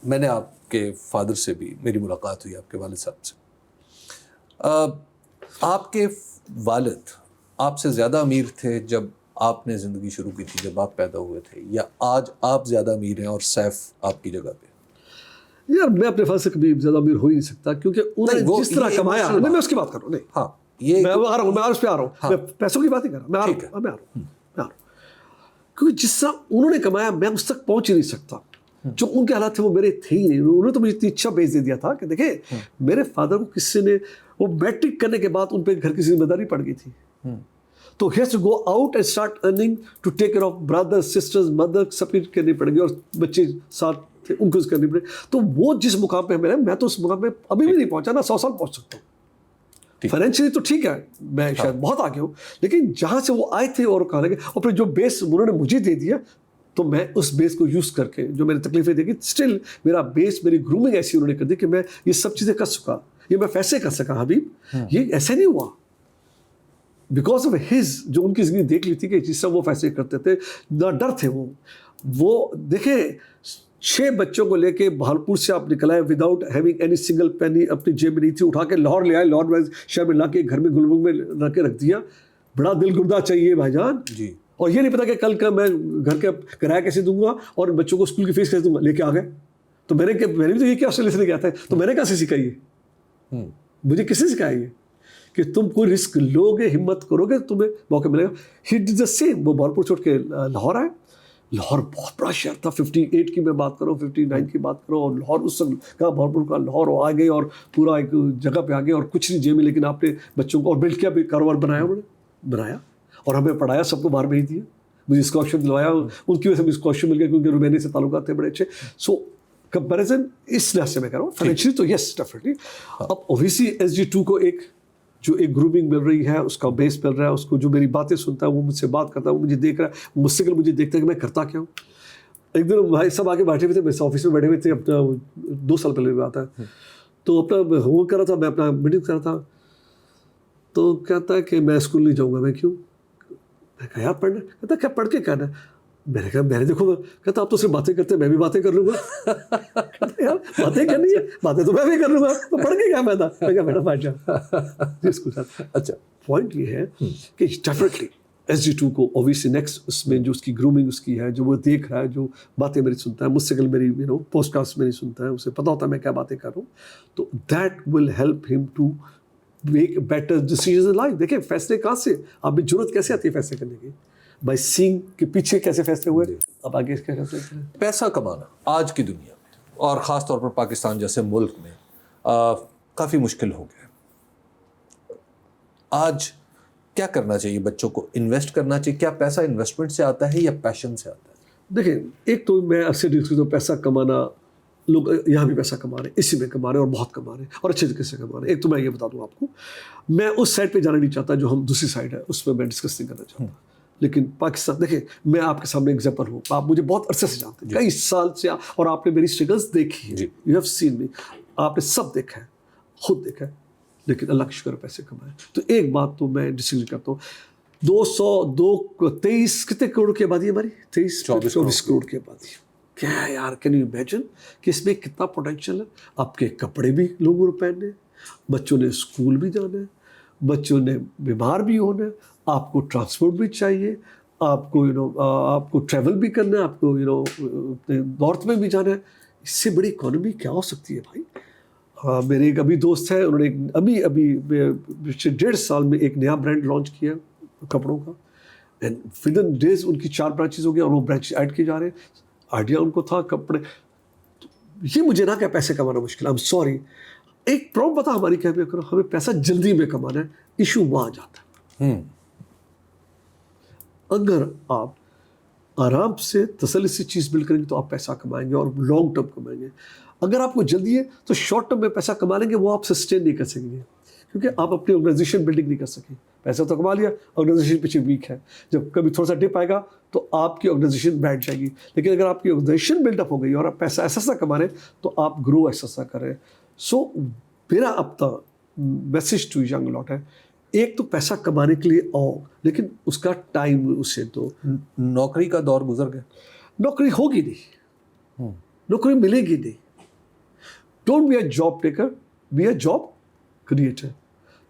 میں نے آپ کے فادر سے بھی میری ملاقات ہوئی, آپ کے والد صاحب سے. آپ کے والد آپ سے زیادہ امیر تھے جب آپ نے زندگی شروع کی تھی, جب آپ پیدا ہوئے تھے, یا آج آپ زیادہ امیر ہیں اور سیف آپ کی جگہ پہ؟ یار میں اپنے فادر سے کبھی زیادہ امیر ہو ہی نہیں سکتا, کیونکہ انہوں نے جس طرح کمایا, میں اس کی بات کر رہا ہوں. نہیں ہاں, یہ میں آ رہا ہوں, میں اس پہ آ رہا ہوں, میں پیسوں کی بات نہیں کر رہا, میں آ رہا ہوں. کیونکہ جس طرح انہوں نے کمایا میں اس تک پہنچ ہی نہیں سکتا. جو ان کے حالات تھے وہ میرے تھے ہی نہیں. انہوں نے تو مجھے اتنی اچھا بیچ دے دیا تھا کہ دیکھیں میرے فادر کو کسی نے, وہ میٹرک کرنے کے بعد ان پہ گھر کی ذمہ داری پڑ گئی تھی, تو he has to go out and start earning to take care of brother sisters mother, سب کی کرنی پڑے گی, اور بچے ساتھ تھے ان کو کرنی پڑے. تو وہ جس مقام پہ میں تو اس مقام پہ ابھی بھی نہیں پہنچا, نہ 100 سال پہنچ سکتا ہوں. فائنینشلی تو ٹھیک ہے, میں شاید بہت آگے ہوں, لیکن جہاں سے وہ آئے تھے اور کہاں لگے, اور پھر جو بیس انہوں نے مجھے دے دیا, تو میں اس بیس کو یوز کر کے جو میں نے تکلیفیں دیکھی, اسٹل میرا بیس, میری گرومنگ ایسی انہوں نے کر دی کہ میں یہ سب چیزیں کر سکا, یہ میں فیصلے کر سکا. حبیب یہ ایسے نہیں ہوا بیکاز آف ہز, جو ان کی زندگی دیکھ لی تھی کہ جس سے وہ فیصلے کرتے تھے, نہ ڈر تھے وہ دیکھیں 6 بچوں کو لے کے بہالپور سے آپ نکل آئے without having any single penny اپنی جیب میں نہیں تھی, اٹھا کے لاہور لے آئے, لاہور شہر میں لا کے گھر میں گلبرگ میں لا کے رکھ دیا. بڑا دل گردہ چاہیے بھائی جان. جی. اور یہ نہیں پتا کہ کل کا میں گھر کا کرایہ کیسے دوں گا اور بچوں کو اسکول کی فیس کیسے دوں گا. لے کے آ گئے. تو میں نے بھی تو یہ کیا آسٹریلیا سے لے کے آتا ہے, تو میں نے کہاں سے سکھائی ہے, مجھے کس نے سکھائی ہے کہ تم کوئی رسک لو گے, ہمت کرو گے, تمہیں موقع ملے گا. ہی ڈid the same. وہ بہالپور چھوڑ کے لاہور آئے. لاہور بہت بڑا شہر تھا, 58 کی میں بات کروں, 59 کی بات کروں, اور لاہور اس وقت کہاں بہالپور کا لاہور آ گئے اور پورا ایک جگہ پہ آ گئے, اور کچھ نہیں جیب میں, لیکن آپ نے بچوں کو اور بلڈ کیا بھی کاروبار بنایا, انہوں نے بنایا اور ہمیں پڑھایا, سب کو باہر بھیج دیا, مجھے اسکالرشپ دلوایا, ان کی وجہ سے مجھے اسکالرشپ مل گیا کیونکہ رومینیا سے تعلقات تھے بڑے اچھے. سو کمپیریزن اس لحاظ سے میں کر رہا ہوں. فائنینشلی تو یس ڈیفینیٹلی. اب اوبیسلی SG2 کو جو ایک گرومنگ مل رہی ہے, اس کا بیس مل رہا ہے, اس کو جو میری باتیں سنتا ہے, وہ مجھ سے بات کرتا ہے, وہ مجھے دیکھ رہا ہے, مستقل مجھے دیکھتا ہے کہ میں کرتا کیا ہوں. ایک دن بھائی سب آگے بیٹھے ہوئے تھے, میرے آفس میں بیٹھے ہوئے تھے, اپنا 2 سال پہلے بات ہے, تو اپنا ہوم ورک کر رہا تھا, میں اپنا میٹنگ کر رہا تھا, تو کہتا ہے کہ میں اسکول نہیں جاؤں گا. میں کیوں؟ میں کہا یار پڑھنا. کہتا کیا پڑھ کے کہنا. میں نے کہا میں نے دیکھو گا. کہتا آپ تو صرف باتیں کرتے ہیں, میں بھی باتیں کر لوں گا. کہتا یار باتیں کرنی ہے, باتیں تو میں بھی کر لوں گا, تو پڑھ کے کیا فائدہ. میں کہا بیٹا بیٹھ جا اسکول ساتھ. اچھا پوائنٹ یہ ہے کہ ڈیفینیٹلی SG2 کو اوبیسلی نیکسٹ اس میں جو اس کی گرومنگ اس کی ہے, جو وہ دیکھ رہا ہے, جو باتیں میری سنتا ہے, مستقل میری پوسٹ کاسٹ میری سنتا ہے, اسے پتہ ہوتا ہے میں کیا باتیں کر رہا ہوں, تو دیٹ ول ہیلپ ہم to make better decisions in life. دیکھیں فیصلے کہاں سے, آپ میں ضرورت کیسے آتی ہے فیصلے کرنے کی, بائی سینگ کے پیچھے کیسے فیصلے ہوئے. اب آگے کیا کر سکتے ہیں. پیسہ کمانا آج کی دنیا میں اور خاص طور پر پاکستان جیسے ملک میں کافی مشکل ہو گیا. آج کیا کرنا چاہیے بچوں کو؟ انویسٹ کرنا چاہیے؟ کیا پیسہ انویسٹمنٹ سے آتا ہے یا پیشن سے آتا ہے؟ دیکھیں، ایک تو میں اکثر دیکھتا ہوں پیسہ کمانا، لوگ یہاں بھی پیسہ کما رہے ہیں، اسی میں کما رہے ہیں اور بہت کما رہے ہیں اور اچھے طریقے سے کما رہے ہیں. ایک تو میں یہ بتا دوں آپ کو، میں اس سائڈ پہ جانا نہیں چاہتا جو ہم دوسری سائڈ ہے اس پہ میں ڈسکس نہیں کرنا چاہتا. لیکن پاکستان دیکھیں، میں آپ کے سامنے ایگزامپل ہوں، آپ مجھے بہت عرصے سے جانتے ہیں، کئی سال سے، اور آپ نے میری اسٹرگلس دیکھی ہے، یو ہیو سین می، آپ نے سب دیکھا ہے، خود دیکھا ہے. لیکن اللہ کا شکر ہے پیسے کمائے. تو ایک بات تو میں ڈسیزن کرتا ہوں، 23 کتنے کروڑ کی آبادی ہے ہماری؟ 24 کروڑ کی آبادی. کیا ہے یار، کین یو امیجن کہ اس میں کتنا پوٹینشیل ہے. آپ کے کپڑے بھی لوگوں نے پہننے، بچوں نے اسکول بھی جانا ہے، بچوں نے بیمار بھی ہونا ہے، آپ کو ٹرانسپورٹ بھی چاہیے، آپ کو آپ کو ٹریول بھی کرنا ہے، آپ کو نارتھ میں بھی جانا ہے. اس سے بڑی اکانومی کیا ہو سکتی ہے بھائی؟ میرے ایک ابھی دوست ہے، انہوں نے ابھی 1.5 سال میں ایک نیا برانڈ لانچ کیا کپڑوں کا، اینڈ ود ان ڈیز ان کی 4 برانچز ہو گیا اور وہ برانچ ایڈ کیے جا رہے ہیں. آئیڈیا ان کو تھا کپڑے. یہ مجھے نہ کہ پیسے کمانا مشکل، I'm sorry. ایک پرابلم پتا ہماری کیا کرو، ہمیں پیسہ جلدی میں کمانا ہے، ایشو وہاں جاتا ہے. اگر آپ آرام سے تسلی سے چیز بلڈ کریں گے تو آپ پیسہ کمائیں گے اور لانگ ٹرم کمائیں گے. اگر آپ کو جلدی ہے تو شارٹ ٹرم میں پیسہ کما لیں گے، وہ آپ سسٹین نہیں کر سکیں گے کیونکہ آپ اپنی آرگنائزیشن بلڈنگ نہیں کر سکیں. پیسہ تو کما لیا، آرگنائزیشن پیچھے ویک ہے، جب کبھی تھوڑا سا ڈپ آئے گا تو آپ کی آرگنائزیشن بیٹھ جائے گی. لیکن اگر آپ کی آرگنائزیشن بلڈ اپ ہو گئی اور آپ پیسہ ایسا کما رہے ہیں تو آپ گرو ایسا کر رہے ہیں. سو میرا اب تک میسج ٹو ینگ لاٹ ہے، ایک تو پیسہ کمانے کے لیے آؤ، لیکن اس کا ٹائم اسے دو. نوکری کا دور گزر گیا، نوکری ہوگی نہیں، نوکری ملے گی نہیں. Don't be a job taker, be a job creator.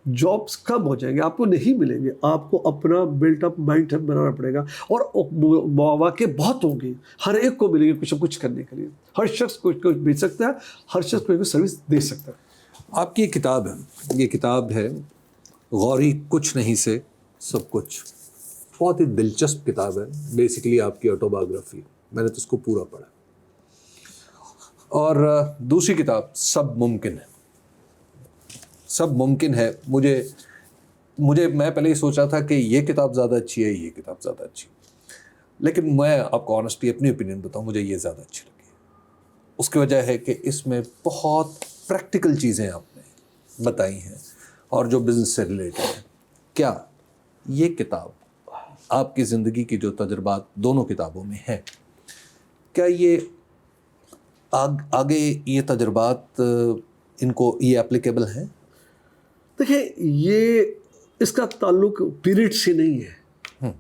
Jobs کم ہو جائیں گے، آپ کو نہیں ملیں گے، آپ کو اپنا بلٹ اپ مائنڈ بنانا پڑے گا. اور مواقع بہت ہوں گے، ہر ایک کو ملیں گے کچھ نہ کچھ کرنے کے لیے. ہر شخص کچھ کچھ بیچ سکتا ہے، ہر شخص کوئی سروس دے سکتا ہے. آپ کی ایک کتاب ہے، یہ کتاب ہے غوری کچھ نہیں سے سب کچھ. بہت ہی دلچسپ کتاب ہے، بیسیکلی آپ کی آٹو بایوگرافی. میں نے تو اس کو پورا پڑھا. اور دوسری کتاب سب ممکن ہے. سب ممکن ہے. مجھے میں پہلے یہ سوچا تھا کہ یہ کتاب زیادہ اچھی ہے، یہ کتاب زیادہ اچھی، لیکن میں آپ کو آنیسٹلی اپنی اوپینین بتاؤں، مجھے یہ زیادہ اچھی لگی. اس کی وجہ ہے کہ اس میں بہت پریکٹیکل چیزیں آپ نے بتائی ہیں اور جو بزنس سے ریلیٹڈ ہیں. کیا یہ کتاب آپ کی زندگی کی جو تجربات دونوں کتابوں میں ہیں، کیا یہ آگے یہ تجربات ان کو یہ اپلیکیبل ہیں؟ دیکھیں، یہ اس کا تعلق پیریڈ سے نہیں ہے،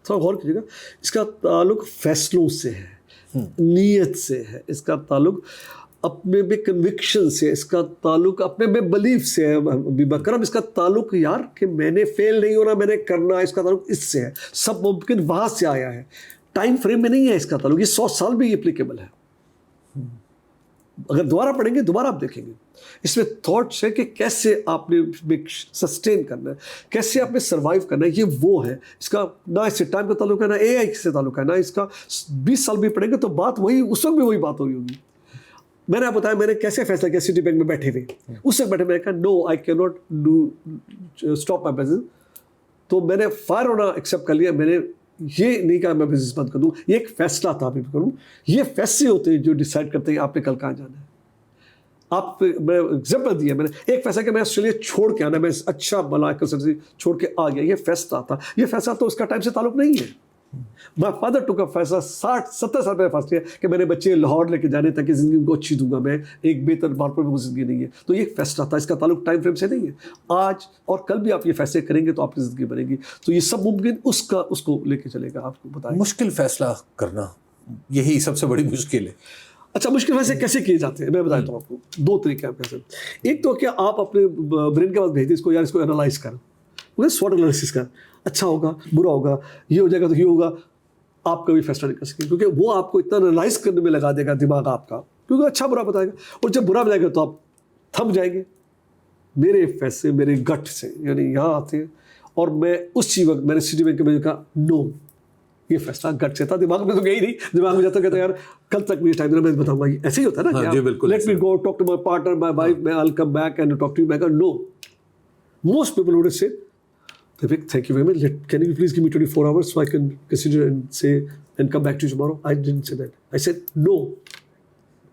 تھوڑا غور کیجیے گا. اس کا تعلق فیصلوں سے ہے، نیت سے ہے، اس کا تعلق اپنے میں کنوکشن سے، اس کا تعلق اپنے میں بلیف سے ہے. ابھی بکرم، اس کا تعلق یار کہ میں نے فیل نہیں ہونا، میں نے کرنا، اس کا تعلق اس سے ہے. سب ممکن وہاں سے آیا ہے، ٹائم فریم میں نہیں ہے اس کا تعلق. یہ 100 سال بھی اپلیکیبل ہے. اگر دوبارہ پڑھیں گے دوبارہ آپ دیکھیں گے اس میں تھاٹس ہے کہ کیسے آپ نے سسٹین کرنا ہے، کیسے آپ نے سروائیو کرنا ہے. یہ وہ ہے، اس کا نہ اس سے ٹائم کا تعلق ہے، نہ اے آئی سے تعلق ہے، نہ اس کا 20 سال بھی پڑھیں گے تو بات وہی، اس وقت بھی وہی بات ہوگی. میں نے آپ بتایا میں نے کیسے فیصلہ کیا سٹی بینک میں بیٹھے ہوئے، اس وقت بیٹھے میں نے کہا no I can not do stop my business. تو میں نے فائر ہونا ایکسیپٹ کر لیا. میں نے یہ نہیں کہا میں بزنس بند کر دوں، یہ ایک فیصلہ تھا بھی کروں. یہ فیصلے ہوتے ہیں جو ڈیسائڈ کرتے ہیں آپ نے کل کہاں جانا ہے. آپ میں ایگزامپل دیا، میں نے ایک فیصلہ کہ میں آسٹریلیا چھوڑ کے آنا، میں اچھا بلا کنسلٹنسی چھوڑ کے آ گیا. یہ فیصلہ تھا، یہ فیصلہ تو اس کا ٹائم سے تعلق نہیں ہے. مائی فادر ٹوک اے فیصلہ 60-70 سال پہلے فیصلہ کیا کہ میں نے بچے لاہور لے کے جانے تاکہ زندگی کو اچھی دوں گا، میں ایک بہتر مارکیٹ میں زندگی نہیں ہے. تو یہ ایک فیصلہ تھا، اس کا تعلق ٹائم فریم سے نہیں ہے. آج اور کل بھی آپ یہ فیصلے کریں گے تو آپ کی زندگی بنے گی. تو یہ سب ممکن اس کو لے کے چلے گا. آپ کو بتائیں مشکل فیصلہ کرنا یہی سب سے بڑی مشکل ہے. اچھا، مشکل فیصلے کیسے کیے جاتے ہیں میں بتاتا ہوں آپ کو. 2 طریقے آپ کیسے. ایک تو کیا آپ اپنے برین کے پاس بھیج دیں اس کو، یار اس کو انالائز کر، سوٹ انالیسس کر، اچھا ہوگا برا ہوگا، یہ ہو جائے گا تو یہ ہوگا. آپ کبھی فیصلہ نہیں کر سکیں کیونکہ وہ آپ کو اتنا انالائز کرنے میں لگا دے گا دماغ آپ کا، کیونکہ اچھا برا بتائے گا. اور جب برا بتائے گا تو آپ تھم جائیں گے. میرے فیصلے میرے گٹ سے یعنی یہاں آتے ہیں. اور میں اسی وقت میں نے سٹی بینک میں کہا نو، یہ فیصلہ گٹ سے تھا. دماغ میں تو گئی نہیں، دماغ میں جاتا کہتا یار کل تک مجھے ٹائم دینا، میں بتاؤں گا. ایسے ہی ہوتا ہے نا کہ let me go talk to my partner my wife, میں I will come back and talk to you. میں کہا no. Most people would say thank you very much. Can you please give me 24 hours so I can consider and say and come back to you tomorrow? I didn't say that. I said no.